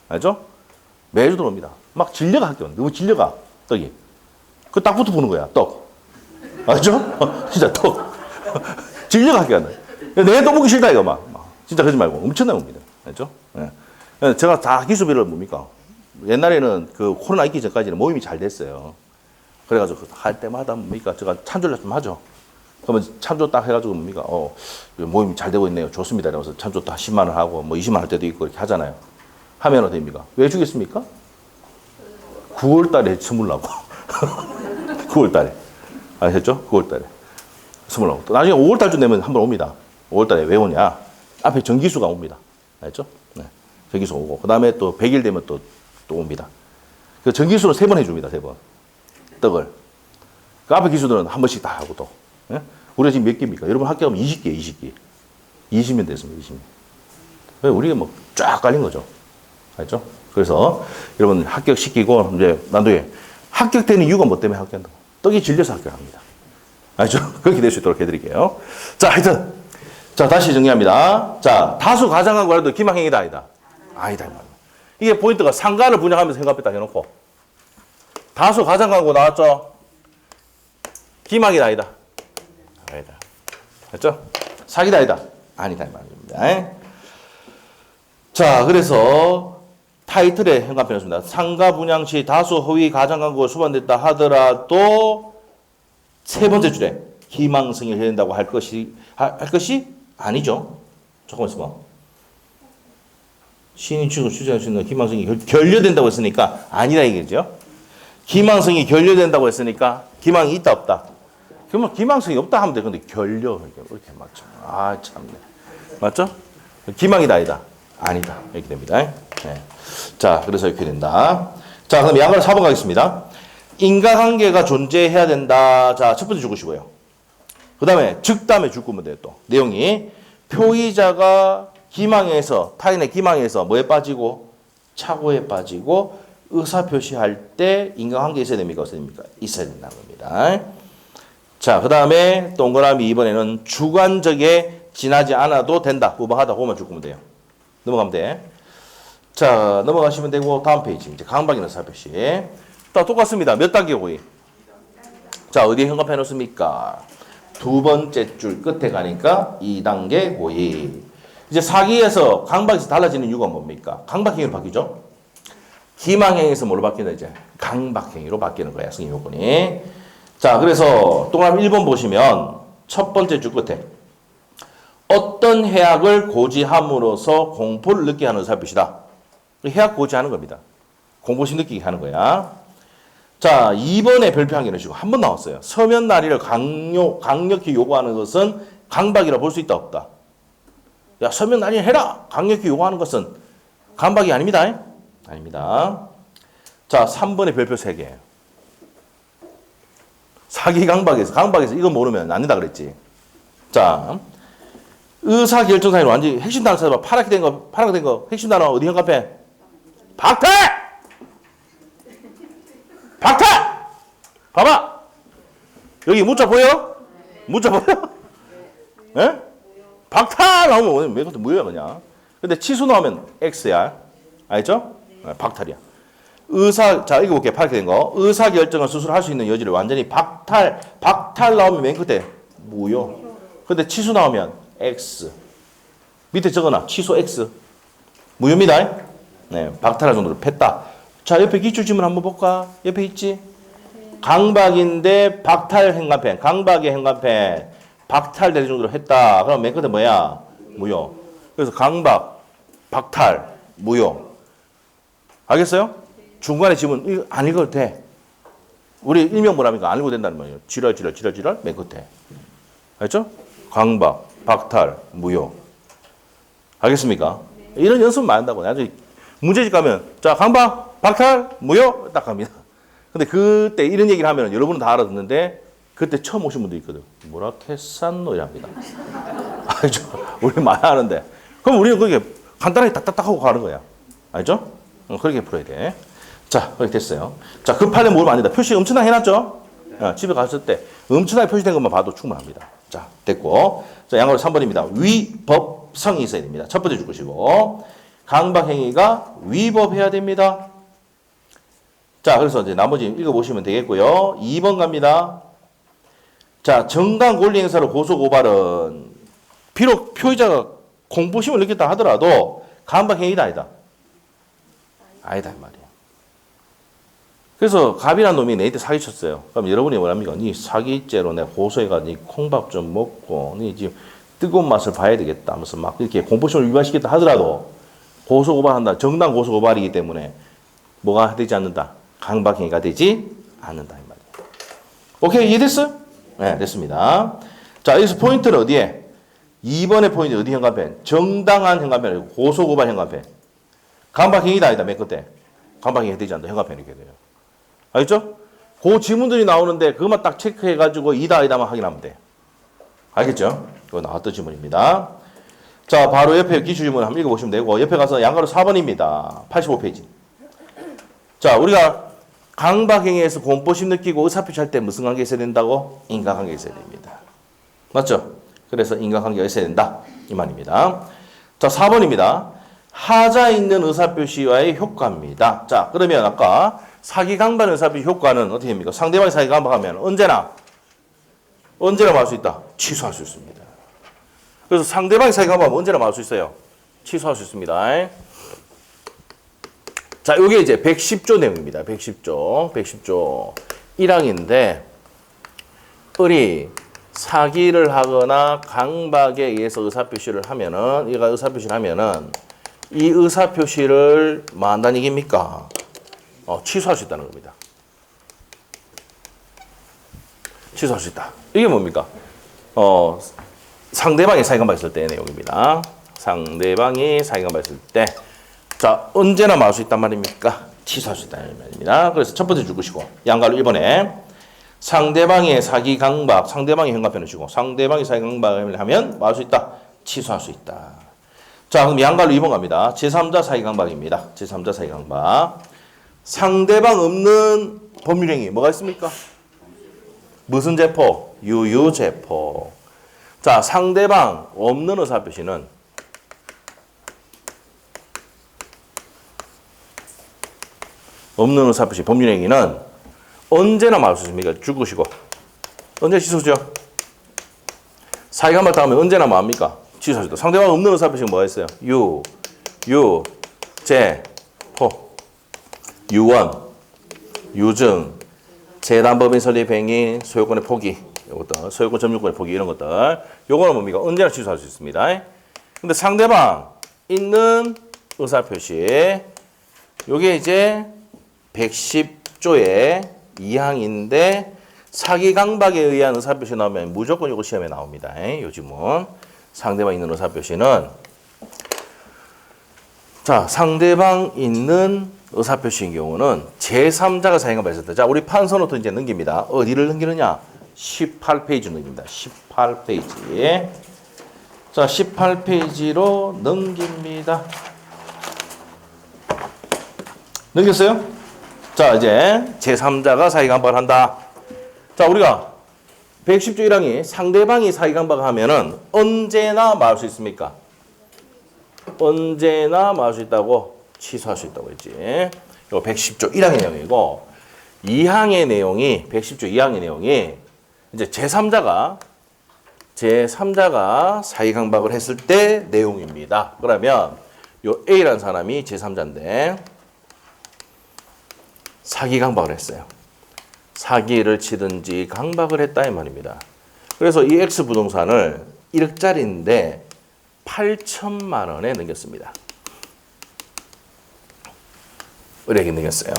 알죠? 매주 들어옵니다. 막 질려가 합격. 너무 질려가, 떡이. 그 딱부터 부는 거야, 떡. 알죠? 진짜 떡. 질려가 합격한다. 내 떡 먹기 싫다, 이거 막. 진짜 그러지 말고. 엄청나게 옵니다. 알죠? 예. 제가 다 기수비를 뭡니까? 옛날에는 그 코로나 있기 전까지는 모임이 잘 됐어요. 그래가지고 할 때마다 뭡니까? 제가 찬조를 좀 하죠. 그러면 참조 딱 해가지고 뭡니까? 모임이 잘 되고 있네요. 좋습니다. 이러면서 참조 딱 10만 원 하고 뭐 20만 원 할 때도 있고 이렇게 하잖아요. 하면 됩니까? 왜 주겠습니까? 9월 달에 선물라고. 9월 달에. 아셨죠? 9월 달에. 선물라고. 또 나중에 5월 달쯤 되면 한 번 옵니다. 5월 달에 왜 오냐? 앞에 정기수가 옵니다. 알죠? 네. 정기수 오고. 그 다음에 또 100일 되면 또 옵니다. 그 정기수는 3번 해줍니다. 3번. 떡을. 그 앞에 기수들은 한 번씩 다 하고 또. 예? 우리가 지금 몇 개입니까? 여러분 학교하면 20개, 20개. 20년 됐습니다, 20년. 우리가 뭐 쫙 깔린 거죠. 알죠? 그래서 여러분 합격시키고, 이제 나중에 합격되는 이유가 뭐 때문에 합격한다고? 떡이 질려서 합격합니다. 알죠? 그렇게 될 수 있도록 해드릴게요. 자, 하여튼. 자, 다시 정리합니다. 자, 다수 가장한 거라도 기망행위다, 아니다. 아니다, 이 말이야. 이게 포인트가 상가를 분양하면서 생각했다 해놓고, 다수 가장한 거 나왔죠? 기망이다, 아니다. 아니다. 됐죠? 사기다, 아니다. 아니다, 이 말입니다. 자, 그래서 타이틀에 현관편이었습니다. 상가 분양 시 다수 허위 가장 광고가 수반됐다 하더라도 세 번째 줄에 희망승인을 해야 된다고 할 것이 아니죠. 조금 있으면 신인 취급 추진할 수 있는 희망승인이 결려된다고 했으니까 아니라 얘기죠. 희망승인이 결려된다고 했으니까 희망이 있다 없다. 그러면 기망성이 없다 하면 돼. 근데 결려. 이렇게 맞죠. 아, 참네. 맞죠? 기망이다, 아니다. 아니다. 이렇게 됩니다. 네. 자, 그래서 이렇게 된다. 자, 그럼 양가로 4번 가겠습니다. 인과관계가 존재해야 된다. 자, 첫 번째 주고시고요. 그 다음에 즉다음에 줄 거면 돼요, 또. 내용이. 표의자가 기망에서, 타인의 기망에서 뭐에 빠지고? 착오에 빠지고, 의사표시할 때 인과관계 있어야 됩니까? 없어야 됩니까? 있어야 된다는 겁니다. 자, 그 다음에 동그라미 2번에는 주관적에 지나지 않아도 된다. 무방하다. 그거만 줄 거면 돼요. 넘어가면 돼. 자, 넘어가시면 되고, 다음 페이지. 이제 강박이나 사표시. 다 똑같습니다. 몇 단계 고의? 자, 어디에 현관펜 놓습니까? 두 번째 줄 끝에 가니까 2단계 고의. 이제 사기에서 강박에서 달라지는 이유가 뭡니까? 강박행위로 바뀌죠? 기망행위에서 뭐로 바뀌나 이제? 강박행위로 바뀌는 거야, 승인 요건이. 자, 그래서 동그라미 1번 보시면 첫 번째 줄 끝에 어떤 해악을 고지함으로써 공포를 느끼게 하는 살피시다. 해악 고지하는 겁니다. 공포심 느끼게 하는 거야. 자, 2번에 별표한 게 이런 식으로 한 번 나왔어요. 서면 날의를 강력히 요구하는 것은 강박이라 볼 수 있다 없다. 야, 서면 날의 해라. 강력히 요구하는 것은 강박이 아닙니다. 아닙니다. 자, 3번에 별표 3개. 사기 강박에서 이거 모르면 안 된다 그랬지. 자, 의사결정사유는 완전히 핵심 단어 찾아봐. 파랗게 된 거, 핵심 단어 어디 현관펜? 박탈! 박탈! 봐봐! 여기 문자 보여? 문자 보여? 예? 박탈 나오면 왜 그것도 무효야 그냥. 근데 취소 나오면 X야. 알죠? 박탈이야. 자, 읽어볼게요. 파랗게 된 거. 의사결정을 수술할 수 있는 여지를 완전히 박탈 나오면 맨 끝에 무효. 근데 취소 나오면 X. 밑에 적어놔. 취소 X. 무효입니다. 네, 박탈할 정도로 팼다. 자, 옆에 기출지문 한번 볼까? 옆에 있지? 강박인데 박탈 행간편, 강박의 행간편, 박탈될 정도로 했다. 그럼 맨 끝에 뭐야? 무효. 그래서 강박, 박탈, 무효. 알겠어요? 중간에 지문 이거 안 읽어도 돼. 우리 일명 뭐랍니까? 안 읽어도 된다는 말이에요. 지랄, 맨 끝에. 알죠? 강박, 박탈, 무효. 알겠습니까? 이런 연습 많이 한다고. 나중에 문제집 가면, 자, 강박, 박탈, 무효, 딱 갑니다. 근데 그때 이런 얘기를 하면 여러분은 다 알아듣는데, 그때 처음 오신 분도 있거든. 뭐라 캐산노 이랍니다. 알죠? 우리 많이 하는데. 그럼 우리는 그렇게 간단하게 딱딱딱 하고 가는 거야. 알죠? 그렇게 풀어야 돼. 자, 그렇게 됐어요. 자, 급하게 모르면 안 된다. 표시 엄청나게 해놨죠? 집에 갔을 때 엄청나게 표시된 것만 봐도 충분합니다. 자, 됐고. 자, 양으로 3번입니다. 위법성이 있어야 됩니다. 첫 번째 줄 것이고. 강박행위가 위법해야 됩니다. 자, 그래서 이제 나머지 읽어보시면 되겠고요. 2번 갑니다. 자, 정당 권리 행사로 고소 고발은 비록 피의자가 공포심을 느꼈다 하더라도 강박행위다 아니다. 아니다 이 말이에요. 그래서 갑이라는 놈이 내한테 사기쳤어요. 그럼 여러분이 뭐랍니까? 니 사기죄로 내가 고소해가 니 콩밥 좀 먹고 니 지금 뜨거운 맛을 봐야 되겠다 하면서 막 이렇게 공포심을 유발시켰다 하더라도 고소 고발한다. 정당 고소 고발이기 때문에 뭐가 되지 않는다. 강박행위가 되지 않는다 이 말이에요. 오케이, 이해됐어요? 네, 됐습니다. 자, 여기서 포인트는 어디에? 2번의 포인트 어디 현관펜? 정당한 현관펜, 고소고발 현관펜. 강박행위다 아니다, 맨 끝에. 강박행위 되지 않는다, 현관펜 이렇게 돼요. 알겠죠? 그 지문들이 나오는데 그것만 딱 체크해가지고 이다 아니다만 확인하면 돼. 알겠죠? 이거 나왔던 지문입니다. 자, 바로 옆에 기출지문 한번 읽어보시면 되고, 옆에 가서 양가로 4번입니다. 85페이지. 자, 우리가 강박행위에서 공포심 느끼고 의사표시할 때 무슨 관계 있어야 된다고? 인과관계 있어야 됩니다. 맞죠? 그래서 인과관계가 있어야 된다. 이 말입니다. 자, 4번입니다. 하자 있는 의사표시와의 효과입니다. 자, 그러면 아까 사기강박 의사표시 효과는 어떻게 됩니까? 상대방이 사기강박하면 언제나 말할 수 있다. 취소할 수 있습니다. 그래서 상대방이 사기강박하면 언제나 말할 수 있어요. 취소할 수 있습니다. 자, 이게 이제 110조 내용입니다. 110조 1항인데 을이 사기를 하거나 강박에 의해서 의사표시를 하면은 얘가 의사표시를 하면은 이 의사표시를 뭐 한다는 얘기입니까? 취소할 수 있다는 겁니다. 취소할 수 있다. 이게 뭡니까? 상대방이 사기강박 했을 때의 내용입니다. 상대방이 사기강박 했을 때 자, 언제나 말할 수 있단 말입니까? 취소할 수 있다는 말입니다. 그래서 첫 번째 줄 것이고, 양가로 1번에 상대방의 사기 강박, 상대방의 현관편을 주고, 상대방이 사기 강박을 하면 말할 수 있다. 취소할 수 있다. 자, 그럼 양가로 2번 갑니다. 제3자 사기 강박입니다. 제3자 사기 강박. 상대방 없는 법률행위, 뭐가 있습니까? 무슨 제포? 유유제포. 자, 상대방 없는 의사표시는 없는 의사표시, 법률행위는 언제나 말할 수 있습니까? 줄 것이고. 언제 취소죠? 사기강박 다음에 언제나 뭐합니까? 취소할 수 있다. 상대방 없는 의사표시는 뭐가 있어요? 제, 포, 유원, 유증, 재단법인 설립행위, 소유권의 포기, 이것들, 소유권 점유권의 포기 이런 것들. 요거는 뭡니까? 언제나 취소할 수 있습니다. 근데 상대방 있는 의사표시, 요게 이제 110조의 2항인데 사기강박에 의한 의사표시 나오면 무조건 이거 시험에 나옵니다. 요 지문. 상대방 있는 의사표시는 자, 상대방 있는 의사표시인 경우는 제3자가 사기강박을 했을 때 자, 우리 판서노트 이제 넘깁니다. 어디를 넘기느냐? 18페이지 넘깁니다. 18페이지. 자, 18페이지로 넘깁니다. 넘겼어요? 자, 이제 제3자가 사기강박을 한다. 자, 우리가 110조 1항이 상대방이 사기강박을 하면은 언제나 말할 수 있습니까? 언제나 말할 수 있다고 취소할 수 있다고 했지. 이거 110조 1항의 내용이고 2항의 내용이 110조 2항의 내용이 이제 제3자가 사기강박을 했을 때 내용입니다. 그러면 요 A라는 사람이 제3자인데 사기 강박을 했어요. 사기를 치든지 강박을 했다 이 말입니다. 그래서 이 X 부동산을 1억짜리인데 8천만 원에 넘겼습니다. 의뢰액이 넘겼어요.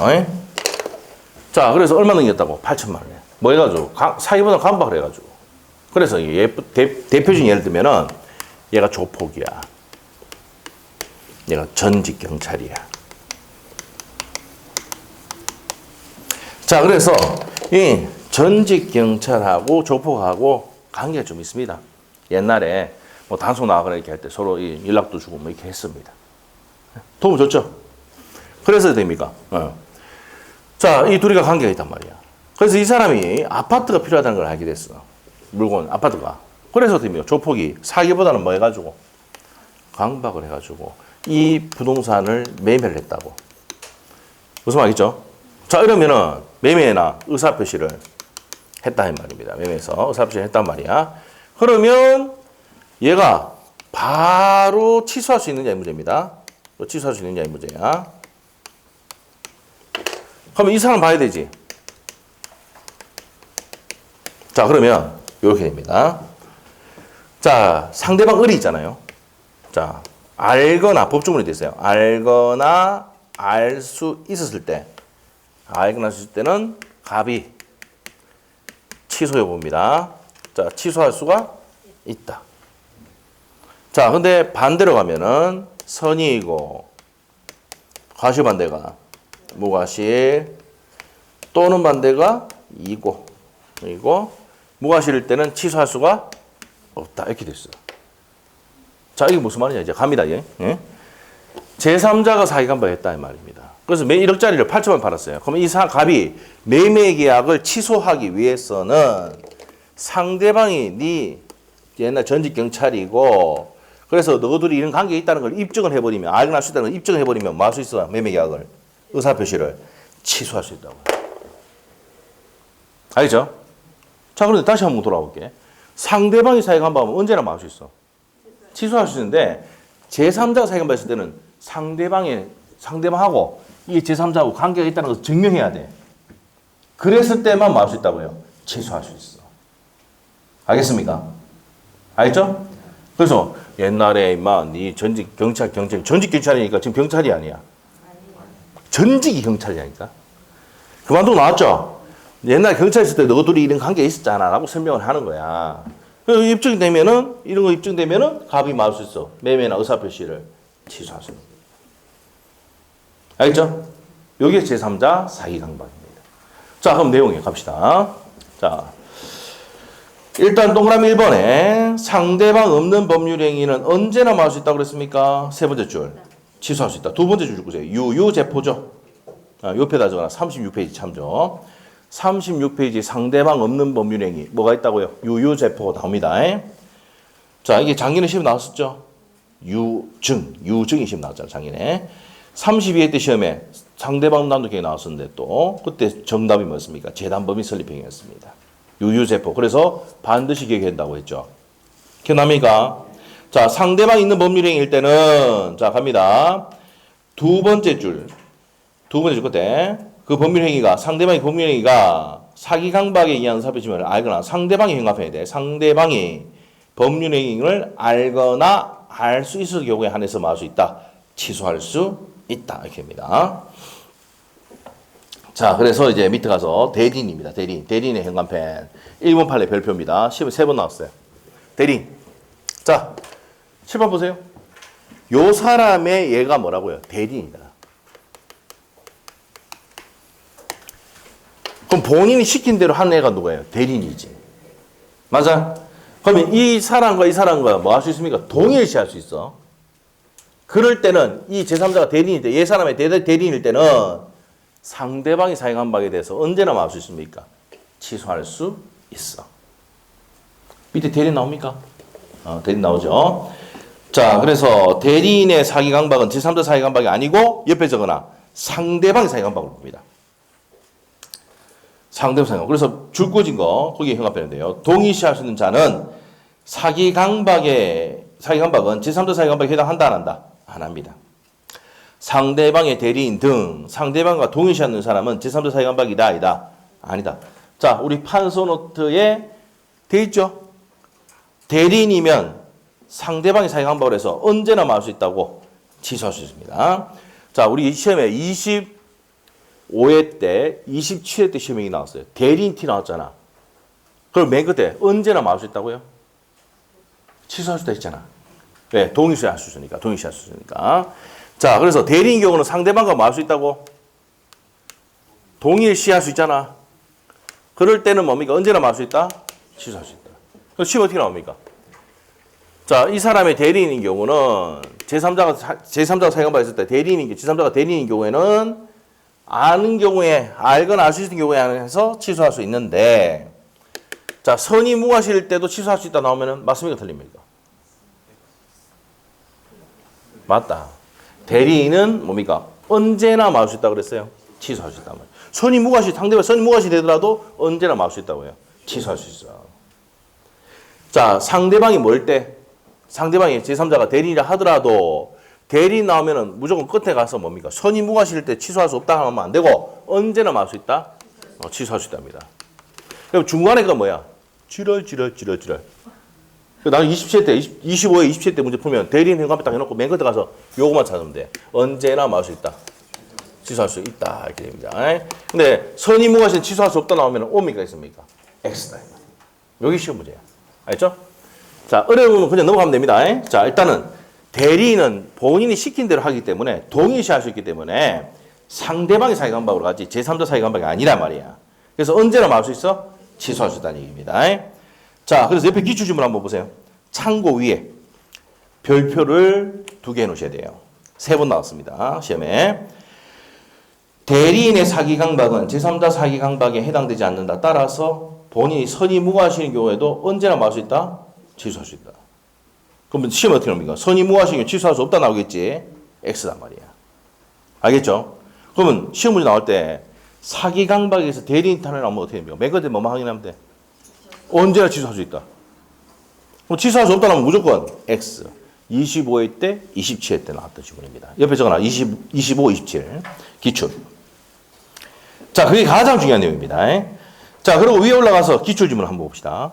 자, 그래서 얼마 넘겼다고? 8천만 원에. 뭐 해가지고? 사기보다 강박을 해가지고. 그래서 대표적인 예를 들면은 얘가 조폭이야. 얘가 전직 경찰이야. 자, 그래서 이 전직 경찰하고 조폭하고 관계가 좀 있습니다. 옛날에 뭐 단속 나가거나 이렇게 할 때 서로 연락도 주고 뭐 이렇게 했습니다. 도움 줬죠? 그래서 됩니까? 자, 이 둘이가 관계가 있단 말이야. 그래서 이 사람이 아파트가 필요하다는 걸 알게 됐어. 물건, 아파트가. 그래서 됩니까? 조폭이 사기보다는 뭐 해가지고? 강박을 해가지고 이 부동산을 매매를 했다고. 무슨 말이죠? 자, 이러면은 매매나 의사표시를 했다 이 말입니다. 매매에서 의사표시를 했단 말이야. 그러면 얘가 바로 취소할 수 있느냐 이 문제입니다. 취소할 수 있느냐 이 문제야. 그러면 이 사람 봐야 되지. 자, 그러면 이렇게 됩니다. 자, 상대방 을이 있잖아요. 자, 알거나 법조문이 됐어요. 알거나 알 수 있었을 때, 알거나 알 수 있을 때는 갑이 취소 여부입니다. 자, 취소할 수가 있다. 자, 근데 반대로 가면은 선의이고 과실 반대가 무과실 또는 반대가 이고 무과실일 때는 취소할 수가 없다. 이렇게 됐어요. 자, 이게 무슨 말이냐? 이제 갑니다. 예? 제3자가 사기간박했다 이 말입니다. 그래서 매 1억짜리를 8천만 팔았어요. 그러면 이 갑이 매매 계약을 취소하기 위해서는 상대방이 네 옛날 전직 경찰이고 그래서 너희들이 이런 관계에 있다는 걸 입증을 해버리면 알거나 할 수 있다는 걸 입증을 해버리면 뭐 할 수 있어? 매매 계약을 의사표시를 취소할 수 있다고. 알겠죠? 자, 그런데 다시 한번 돌아올게. 상대방이 사기간박하면 언제나 뭐 할 수 있어? 취소할 수 있는데 제3자가 사기간박했을 때는 상대방하고 이 제3자하고 관계가 있다는 것을 증명해야 돼. 그랬을 때만 뭐 할 수 있다고요? 취소할 수 있어. 알겠습니까? 알겠죠? 그래서 옛날에 임마 네 전직 경찰이니까 지금 경찰이 아니야. 전직이 경찰이라니까. 그만두고 나왔죠? 옛날 경찰 있을 때 너희들이 이런 관계가 있었잖아 라고 설명을 하는 거야. 입증되면은 이런 거 입증되면은 갑이 뭐 할 수 있어. 매매나 의사표시를 취소할 수 있어. 알겠죠? 여기에 제3자 사기강박입니다. 자, 그럼 내용에 갑시다. 자, 일단 동그라미 1번에 상대방 없는 법률행위는 언제나 뭐 할 수 있다고 그랬습니까? 세 번째 줄 취소할 수 있다. 두 번째 줄 보세요. 유유제포죠. 옆에다 적어놔. 36페이지 참조. 36페이지 상대방 없는 법률행위 뭐가 있다고요? 유유제포가 나옵니다. 자, 이게 작년에 시험 나왔었죠? 유증이 시험 나왔잖아, 작년에. 32회 때 시험에 상대방 단독행위 나왔었는데 또 그때 정답이 뭐였습니까? 재단법인 설립행위였습니다. 유유제포. 그래서 반드시 기억해야 된다고 했죠. 기억납니까? 자, 상대방 있는 법률행위일 때는 자, 갑니다. 두 번째 줄 끝에 그 법률행위가 상대방의 법률행위가 사기강박에 의한 의사표시를 알거나 상대방이 행합해야 돼. 상대방이 법률행위를 알거나 알 수 있을 경우에 한해서 뭐 할 수 있다. 취소할 수 있다. 이렇게 합니다. 자, 그래서 이제 밑에 가서 대리인입니다. 대리인의 현관펜 1번 판례 별표입니다. 시험에 3번 나왔어요. 대리인. 자, 7번 보세요. 요 사람의 얘가 뭐라고요? 대리인이다. 그럼 본인이 시킨 대로 한 애가 누구예요? 대리인이지. 맞아? 그러면 이 사람과 뭐 할 수 있습니까? 동일시할 수 있어. 그럴 때는 이 제3자가 대리인일 때, 얘 사람의 대리인일 때는 상대방이 사기강박에 대해서 언제나 뭐 할 수 있습니까? 취소할 수 있어. 밑에 대리인 나옵니까? 대리인 나오죠. 자, 그래서 대리인의 사기강박은 제3자 사기강박이 아니고 옆에 적어놔. 상대방의 사기강박을 봅니다. 상대방 사기강박. 그래서 줄 꽂은 거 거기에 형합되는데요. 동의시할 수 있는 자는 사기강박은 제3자 사기강박에 해당한다 안 한다? 안 합니다. 상대방의 대리인 등 상대방과 동일시하는 사람은 제3자 사기강박이다 아니다? 아니다. 자, 우리 판소 노트에 돼 있죠? 대리인이면 상대방이 사기강박을 해서 언제나 말할 수 있다고 취소할 수 있습니다. 자, 우리 시험에 25회 때, 27회 때 시험이 나왔어요. 대리인 T 나왔잖아. 그럼 맨 끝에 언제나 말할 수 있다고요? 취소할 수도 있잖아. 네, 동일시 할 수 있으니까. 동일시 할 수 있으니까. 자, 그래서 대리인 경우는 상대방과 말할 수 있다고? 동일시 할 수 있잖아. 그럴 때는 뭡니까? 언제나 말할 수 있다? 취소할 수 있다. 그럼 시험 어떻게 나옵니까? 자, 이 사람의 대리인인 경우는 제3자가 사기강박을 했을 때 제3자가 대리인인 경우에는 아는 경우에, 알거나 알 수 있는 경우에 한해서 취소할 수 있는데, 자, 선의 무과실 때도 취소할 수 있다 나오면은 맞습니까? 틀립니까? 맞다. 대리인은 뭡니까? 언제나 말할 수 있다 그랬어요. 취소할 수 있다. 선의 무과실, 상대방 선의 무과실 되더라도 언제나 말할 수 있다고요. 취소할 수 있어. 자, 상대방이 뭘 때? 상대방이 제3자가 대리인이라 하더라도 대리인 나오면은 무조건 끝에 가서 뭡니까? 선의 무과실 때 취소할 수 없다 하면 안 되고 언제나 말할 수 있다? 취소할 수 있답니다. 그럼 중간에가 뭐야? 지랄. 나는 27회 때, 25회, 27회 때 문제 풀면 대리인 현관에 딱 해놓고 맨 끝에 가서 요거만 찾으면 돼. 언제나 말할 수 있다. 취소할 수 있다. 이렇게 됩니다. 근데 선의 무과실 취소할 수 없다 나오면 옵니까? 있습니까? X다. 여기 시험 문제야. 알겠죠? 자, 어려우면 그냥 넘어가면 됩니다. 자, 일단은 대리인은 본인이 시킨 대로 하기 때문에 동일시할 수 있기 때문에 상대방이 사기강박으로 가지 제3자 사기강박이 아니란 말이야. 그래서 언제나 말할 수 있어? 취소할 수 있다는 얘기입니다. 자, 그래서 옆에 기출지문 한번 보세요. 창고 위에 별표를 2개 해놓으셔야 돼요. 3번 나왔습니다. 시험에. 대리인의 사기강박은 제3자 사기강박에 해당되지 않는다. 따라서 본인이 선의 무과실인 경우에도 언제나 말할 수 있다? 취소할 수 있다. 그러면 시험 어떻게 합니까? 선의 무과실인 경우 취소할 수 없다 나오겠지? X단 말이야. 알겠죠? 그러면 시험 문제 나올 때 사기강박에서 대리인 탄원이 나오면 어떻게 됩니까? 맨 끝에 뭐만 확인하면 돼? 언제나 취소할 수 있다. 그럼 취소할 수 없다 나오면 무조건 X. 25회 때, 27회 때 나왔던 지문입니다. 옆에 적어놔. 25, 27. 기출. 자, 그게 가장 중요한 내용입니다. 자, 그리고 위에 올라가서 기출지문 한번 봅시다.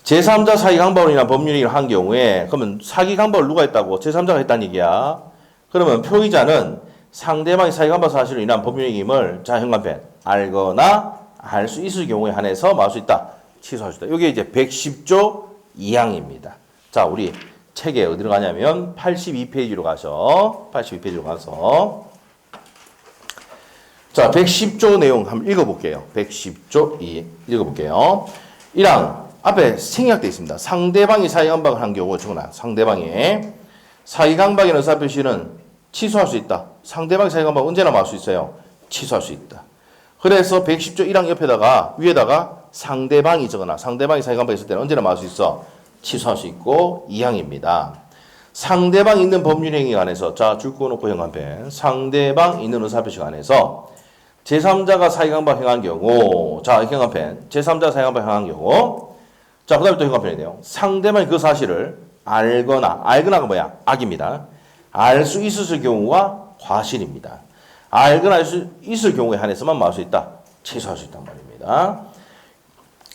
제3자 사기강박으로 인한 법률행위를 한 경우에, 그러면 사기강박을 누가 했다고? 제3자가 했다는 얘기야. 그러면 표의자는 상대방이 사기강박 사실로 인한 법률행위임을 자, 현관펜 알거나 알 수 있을 경우에 한해서 말할 수 있다. 취소할 수 있다. 이게 이제 110조 2항입니다. 자, 우리 책에 어디로 가냐면 82페이지로 가서 자, 110조 내용 한번 읽어볼게요. 110조 2 읽어볼게요. 1항 앞에 생략되어 있습니다. 상대방이 사기강박을 한 경우 적어놔요. 상대방이 사기강박의 의사표시는 취소할 수 있다. 상대방이 사기강박 언제나 말할 수 있어요. 취소할 수 있다. 그래서 110조 1항 옆에다가 위에다가 상대방이 적어놔. 상대방이 사기강박 있을 때는 언제나 말할 수 있어. 취소할 수 있고 2항입니다. 상대방 있는 법률행위 안에서 자, 줄 그어놓고 현관펜 상대방 있는 의사표시 안에서 제3자가 사기강박 행한 경우 자, 현관펜 제3자가 사기강박 행한 경우 자, 그 다음에 또 현관펜이네요. 상대방이 그 사실을 알거나가 뭐야? 악입니다. 알 수 있었을 경우가 과실입니다. 알거나 알 수 있을 경우에 한해서만 말할 수 있다. 취소할 수 있단 말입니다.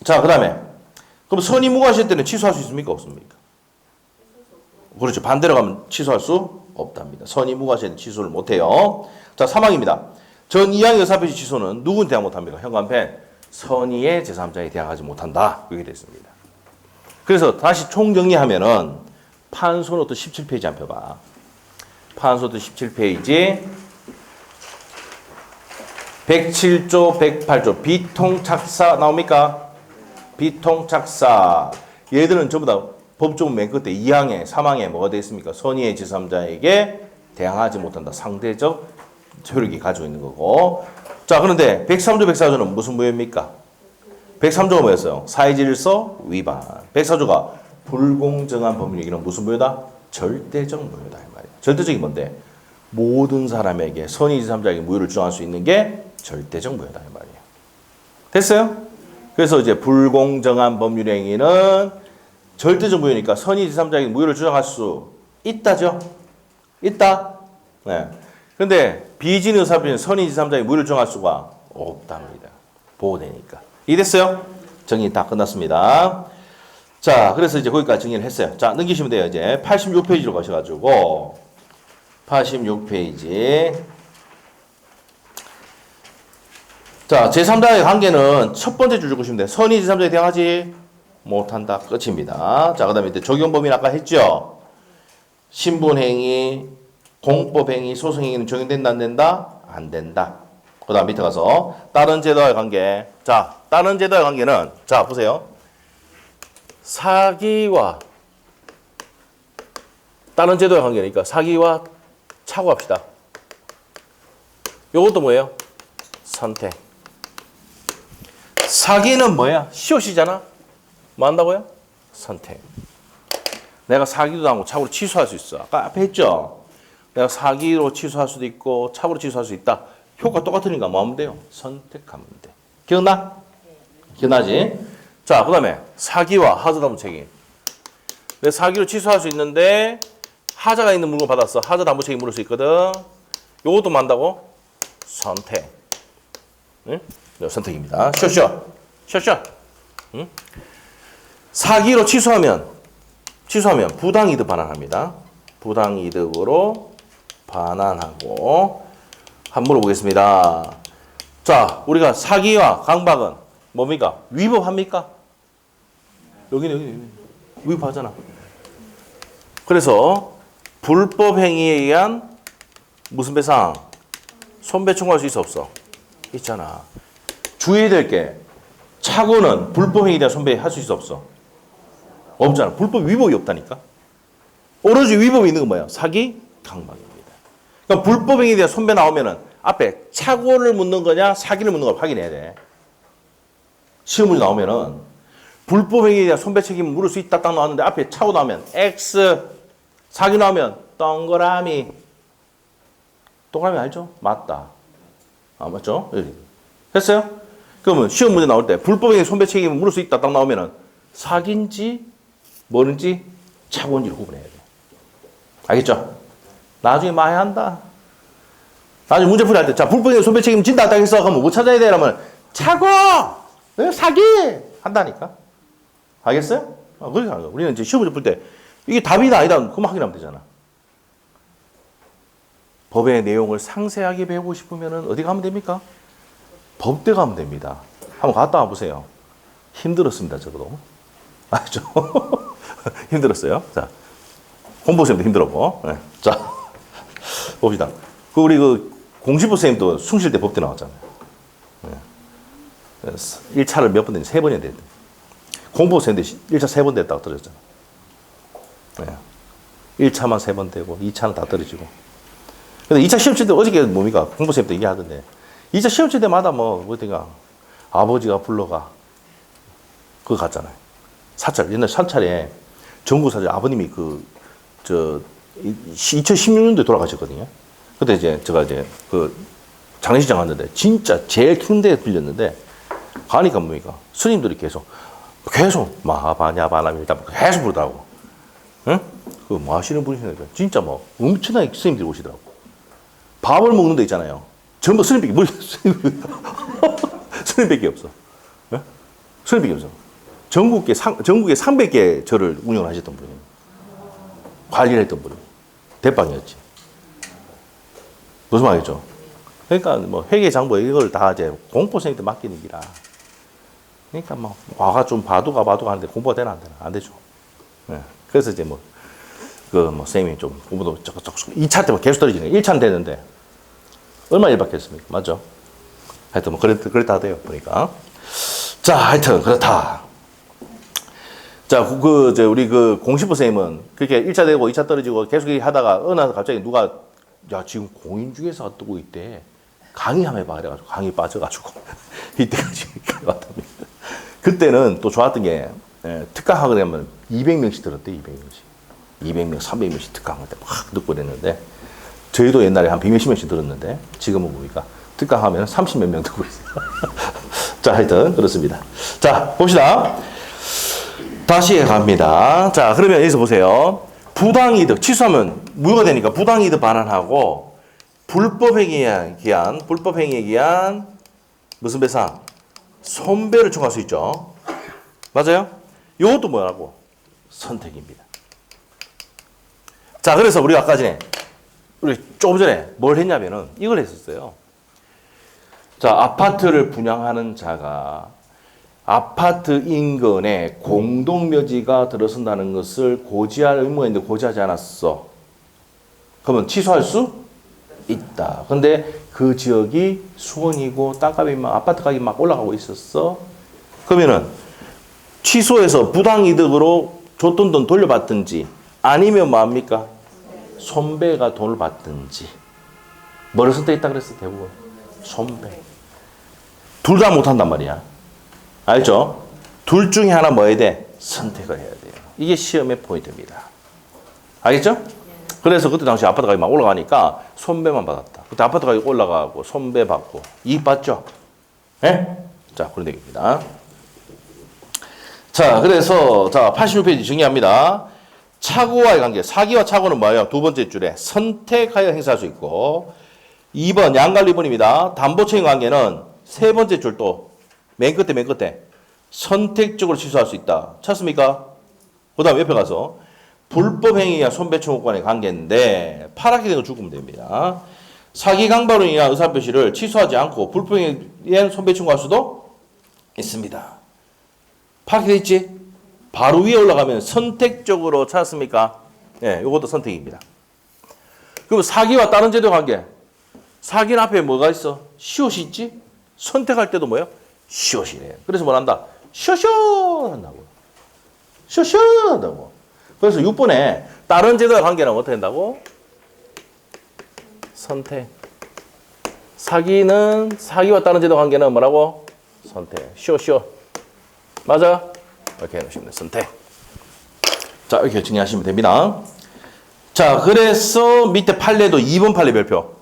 자, 그 다음에 그럼 선의 무과실 때는 취소할 수 있습니까? 없습니까? 그렇죠. 반대로 가면 취소할 수 없답니다. 선의 무과실은 취소를 못해요. 자, 3항입니다. 전 2항의 의사표시 취소는 누구한테 대항 못합니까? 현관펜 선의의 제3자에 대항하지 못한다. 이렇게 됐습니다. 그래서 다시 총정리하면은 판소노트 17페이지 한 표 봐. 판소노트 17페이지 107조 108조 비통착사 나옵니까? 비통착사 얘들은 전부 다 법조문 맨 끝에 2항에 3항에 뭐가 되어 있습니까? 선의의 제3자에게 대항하지 못한다. 상대적 효력이 가지고 있는 거고. 자, 그런데 103조 104조는 무슨 무효입니까? 103조가 뭐였어요? 사회질서 위반. 104조가 불공정한 법률행위는 무슨 무효다? 절대적 무효다. 이 말이에요. 절대적이 뭔데? 모든 사람에게 선의 제3자에게 무효를 주장할 수 있는 게 절대적 무효다. 이 말이에요. 됐어요? 그래서 이제 불공정한 법률행위는 절대적 무효니까 선의 제3자에게 무효를 주장할 수 있다죠? 있다? 네. 근데 비진 의사표시는 선의 제3자의 무효를 정할 수가 없답니다. 보호되니까. 이해됐어요? 정리 다 끝났습니다. 자, 그래서 이제 거기까지 정리를 했어요. 자, 넘기시면 돼요. 이제 86페이지로 가셔가지고 86페이지. 자, 제3자의 관계는 첫 번째 줄 적으시면 돼요. 선의 제3자에 대항하지 못한다. 끝입니다. 자, 그 다음에 이제 적용 범위는 아까 했죠. 신분행위, 공법행위, 소송행위는 적용된다, 안 된다? 안 된다. 그 다음 밑에 가서 다른 제도와의 관계. 자, 다른 제도와의 관계는 자, 보세요. 사기와 다른 제도와의 관계니까 사기와 차고 합시다. 요것도 뭐예요? 선택. 사기는 뭐야? 시옷이잖아. 뭐 한다고요? 선택. 내가 사기도 당하고 차고로 취소할 수 있어. 아까 앞에 했죠? 내가 사기로 취소할 수도 있고 차고로 취소할 수 있다. 효과 똑같으니까 뭐 하면 돼요? 선택하면 돼. 기억나? 기억나지? 자, 그 다음에 사기와 하자 담보 책임. 내 사기로 취소할 수 있는데 하자가 있는 물건 받았어. 하자 담보 책임 물을 수 있거든. 요것도 뭐 한다고? 선택. 응? 선택입니다. 쇼쇼. 쇼쇼. 응? 사기로 취소하면 부당이득 반환합니다. 부당이득으로 반환하고 한번 물어보겠습니다. 자, 우리가 사기와 강박은 뭡니까? 위법합니까? 여기는 위법하잖아. 그래서 불법 행위에 의한 무슨 배상? 손배 청구할 수 있어 없어? 있잖아. 주의해야 될 게 차고는 불법 행위에 대한 손배 할 수 있어 없어? 없잖아. 불법 위법이 없다니까. 오로지 위법이 있는 건 뭐야? 사기, 강박입니다. 그러니까 불법 행위에 대한 손배 나오면은 앞에 차고를 묻는 거냐, 사기를 묻는 걸 확인해야 돼. 시험 문제 나오면은 불법 행위에 대한 손배 책임을 물을 수 있다 딱 나왔는데 앞에 차고 나오면 X, 사기 나오면 동그라미. 동그라미 알죠? 맞다. 아, 맞죠? 여기. 됐어요? 그러면 시험 문제 나올 때 불법 행위 손배 책임을 물을 수 있다 딱 나오면은 사기인지 뭐는지 차고인지를 구분해야 돼. 알겠죠? 나중에 많이 한다. 나중에 문제 풀이할 때, 자, 불법 행위 손배 책임 진다 딱 했어. 그러면 뭐 찾아야 돼? 그러면 차고! 사기! 한다니까. 알겠어요? 그렇게 하는 거야. 우리는 이제 시험 문제 풀 때 이게 답이다 아니다 그만 확인하면 되잖아. 법의 내용을 상세하게 배우고 싶으면 어디 가면 됩니까? 법대 가면 됩니다. 한번 갔다 와보세요. 힘들었습니다, 적어도. 알죠? 힘들었어요. 자, 홍보쌤도 힘들었고. 네. 자, 봅시다. 우리 공시부 쌤도 숭 쉴 때 법대 나왔잖아요. 네. 1차를 몇 번 됐는지 3번이나 됐대. 공부 쌤도 1차 3번 됐다고 떨어졌잖아. 네. 1차만 3번 되고 2차는 다 떨어지고. 근데 2차 시험 칠 때 어저께 뭡니까? 공부 쌤도 얘기하던데. 2차 시험 칠 때마다 어디가 아버지가 불러가. 그거 갔잖아요. 사찰. 옛날 사찰에 전국 사찰 아버님이 2016년도에 돌아가셨거든요. 그때 이제 제가 장례식장 갔는데 진짜 제일 큰 데 빌렸는데 가니까 뭡니까? 스님들이 계속 마하바냐바나밀다 계속 부르더라고. 응? 뭐 하시는 분이시니까 진짜 엄청나게 스님들이 오시더라고. 밥을 먹는 데 있잖아요. 전부 스님밖에 스님밖에 없어. 응? 스님밖에 없어. 전국에 300개 절을 운영을 하셨던 분이에요. 관리를 했던 분이. 대빵이었지. 무슨 말이죠? 그러니까 회계 장부 이걸 다 이제 공포생한테 맡기는 기라. 그러니까 와가 좀 봐두가 하는데 공부가 되나 안 되나? 안 되죠. 네. 그래서 이제 쌤이 좀 공부도 조금 2차 때 계속 떨어지네. 1차는 되는데 얼마 일박했습니까? 맞죠? 하여튼 그랬다 하대요. 보니까. 자, 하여튼 그렇다. 자, 우리 공시부 쌤은 그렇게 1차 되고 2차 떨어지고 계속 하다가 어느 날 갑자기 누가 야, 지금 공인중개사가 뜨고 있대. 강의 한번 해봐. 그래가지고 강의 빠져가지고 이때까지 왔답니다. 그때는 또 좋았던 게 특강하게 되면 200명씩 들었대. 200명, 300명씩 특강할 때 막 듣고 그랬는데 저희도 옛날에 한 100몇십 명씩 들었는데 지금은 뭡니까? 특강하면 30몇 명 듣고 있어요. 자, 하여튼 그렇습니다. 자, 봅시다. 다시 갑니다. 자, 그러면 여기서 보세요. 부당이득 취소하면 무효가 되니까 부당이득 반환하고 불법행위에 기한 무슨 배상? 손배를 청구할 수 있죠. 맞아요? 이것도 뭐라고? 선택입니다. 자, 그래서 우리가 아까 전에, 우리 조금 전에 뭘 했냐면은 이걸 했었어요. 자, 아파트를 분양하는 자가 아파트 인근에 공동묘지가 들어선다는 것을 고지할 의무가 있는데 고지하지 않았어. 그러면 취소할 수 있다. 근데 그 지역이 수원이고 땅값이 막 아파트 가격이 막 올라가고 있었어. 그러면은 취소해서 부당이득으로 줬던 돈 돌려받든지 아니면 뭐합니까? 손배가 돈을 받든지. 뭐를 선택했다 그랬어 대부분? 손배. 둘 다 못한단 말이야. 알죠? 둘 중에 하나 뭐 해야 돼? 선택을 해야 돼요. 이게 시험의 포인트입니다. 알겠죠? 그래서 그때 당시 아파트 가격이 막 올라가니까 손배만 받았다. 그때 아파트 가격이 올라가고 손배 받고 이익 받죠? 예? 자, 그런 얘기입니다. 자, 그래서 자 86페이지 정리합니다. 착오와의 관계. 사기와 착오는 뭐예요? 두 번째 줄에 선택하여 행사할 수 있고 2번 양갈리본입니다. 담보청의 관계는 세 번째 줄 또 맨 끝에 선택적으로 취소할 수 있다. 찾습니까? 그 다음 옆에 가서 불법행위와 손배청구권의 관계인데 파랗게 된 거 죽으면 됩니다. 사기 강박으로 인한 의사표시를 취소하지 않고 불법행위에 의한 손배청구할 수도 있습니다. 파랗게 돼 있지? 바로 위에 올라가면 선택적으로 찾았습니까? 예, 이것도 선택입니다. 그럼 사기와 다른 제도 관계. 사기는 앞에 뭐가 있어? 시옷이 있지? 선택할 때도 뭐예요? 시옷이래. 그래서 뭘 한다? 쇼쇼 한다고. 쇼쇼 한다고. 그래서 6번에 다른 제도와 관계는 어떻게 된다고? 선택. 사기는 사기와 다른 제도 관계는 뭐라고? 선택. 쇼쇼. 맞아? 이렇게 해놓으시면 돼요. 선택. 자, 이렇게 정리하시면 됩니다. 자, 그래서 밑에 판례도 2번 판례 별표.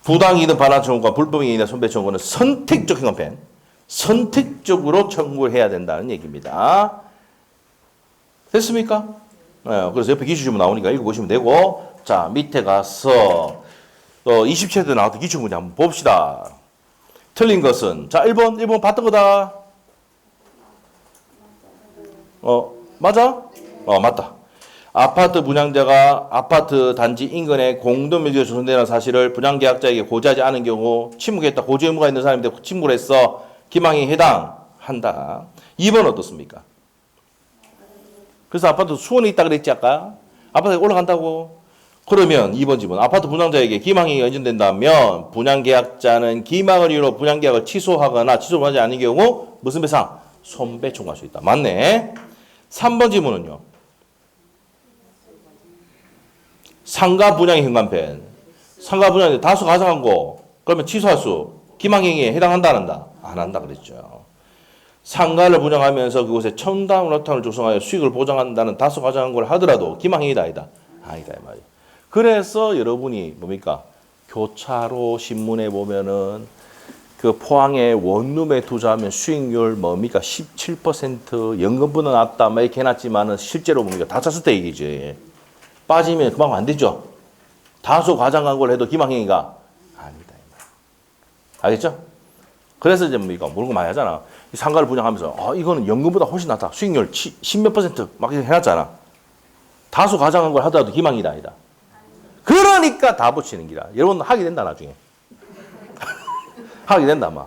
부당이익은 반환 청구권, 불법행위나 손배 청구는 선택적 행위편. 선택적으로 청구를 해야 된다는 얘기입니다. 됐습니까? 네, 그래서 옆에 기출문제 나오니까 읽어보시면 되고, 자, 밑에 가서 27대 나왔던 기출문제 한번 봅시다. 틀린 것은, 자, 1번 봤던 거다. 맞아? 맞다. 아파트 분양자가 아파트 단지 인근에 공동묘지가 조성되는 사실을 분양계약자에게 고지하지 않은 경우 침묵했다. 고지 의무가 있는 사람인데 침묵을 했어. 기망에 해당한다. 2번 어떻습니까? 그래서 아파트 수원에 있다 그랬지 아까? 아파트에 올라간다고? 그러면 2번 지문. 아파트 분양자에게 기망행위가 인정된다면 분양계약자는 기망을 이유로 분양계약을 취소하거나 취소하지 않은 경우 무슨 배상? 손배 청구할 수 있다. 맞네. 3번 지문은요. 상가 분양의 현관편. 상가 분양에 다수 가져간 거 그러면 취소할 수 기망행위에 해당한다 안 한다? 안 한다 그랬죠. 상가를 분양하면서 그곳에 첨단 원화탕을 조성하여 수익을 보장한다는 다수 가져간 걸 하더라도 기망행위다 아니다? 아니다 이 말이에요. 그래서 여러분이 뭡니까? 교차로 신문에 보면은 그 포항에 원룸에 투자하면 수익률 뭡니까? 17% 연금보다 낫다 막 이렇게 해놨지만은 실제로 뭡니까? 다 찼을 때 얘기지. 빠지면 그만큼 안 되죠. 다소 과장한 걸 해도 기망행위가 아니다. 알겠죠? 그래서 이제 뭡니까? 모르는 거 많이 하잖아. 상가를 분양하면서 이거는 연금보다 훨씬 낫다. 수익률 10몇 % 막 이렇게 해놨잖아. 다소 과장한 걸 하더라도 기망이다 아니다. 그러니까 다 붙이는 기라. 여러분 하게 된다 나중에. 하게 된다 아마.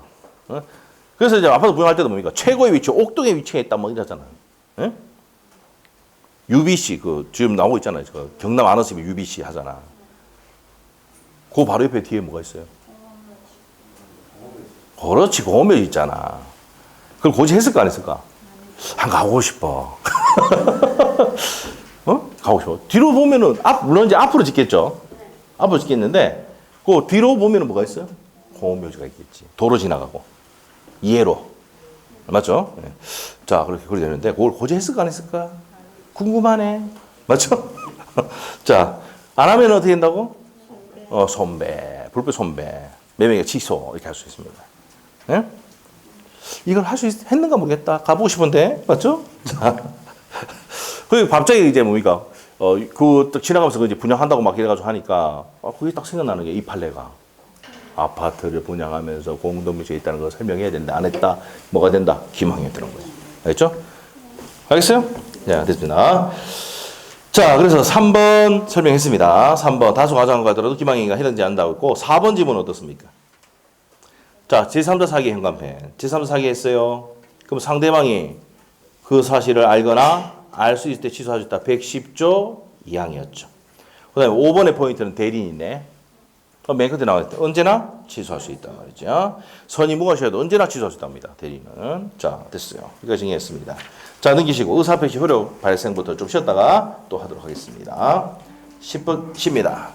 그래서 이제 아파트 분양할 때도 뭡니까? 최고의 위치, 옥동에 위치해 있다 뭐 이러잖아. UBC 그 지금 나오고 있잖아요. 그 경남 안원시면 UBC 하잖아. 그 바로 옆에 뒤에 뭐가 있어요? 그렇지, 공원묘지 있잖아. 그걸 고지했을까 안 했을까? 한 가고 싶어. 가고 싶어. 뒤로 보면은 물론 이제 앞으로 짓겠죠. 앞으로 짓겠는데 그 뒤로 보면은 뭐가 있어요? 공원묘지가 있겠지. 도로 지나가고 이해로 맞죠? 네. 자 그렇게 되는데 그걸 고지했을까 안 했을까? 궁금하네. 맞죠? 자, 안 하면 어떻게 된다고? 손배, 불법 손배, 매매가 취소 이렇게 할 수 있습니다. 네? 이걸 할 수 했는가 모르겠다. 가보고 싶은데, 맞죠? 자, 그리고 갑자기 이제 뭡니까? 그 지나가면서 그 이제 분양한다고 막 이래가지고 하니까 그게 딱 생각나는 게 이 판례가 아파트를 분양하면서 공동묘지에 있다는 걸 설명해야 되는데 안 했다. 뭐가 된다? 기망행위가 되는 거예요. 알겠죠? 알겠어요? 네, 됐습니다. 자, 그래서 3번 설명했습니다. 3번 다수 가정을 가더라도 기망행위가 해당되지 않는다고 했고 4번 지문은 어떻습니까? 자, 제3자 사기 현관펜. 제3자 사기 했어요. 그럼 상대방이 그 사실을 알거나 알 수 있을 때 취소할 수 있다. 110조 2항이었죠. 그 다음에 5번의 포인트는 대리인이네. 맨 끝에 나와 있다. 언제나 취소할 수 있단 말이죠. 선이 무엇이어도 언제나 취소할 수 있답니다. 대리인은. 자, 됐어요. 여기까지 정리했습니다. 자, 넘기시고 의사표시 효력 발생부터 좀 쉬었다가 또 하도록 하겠습니다. 10분 쉽니다.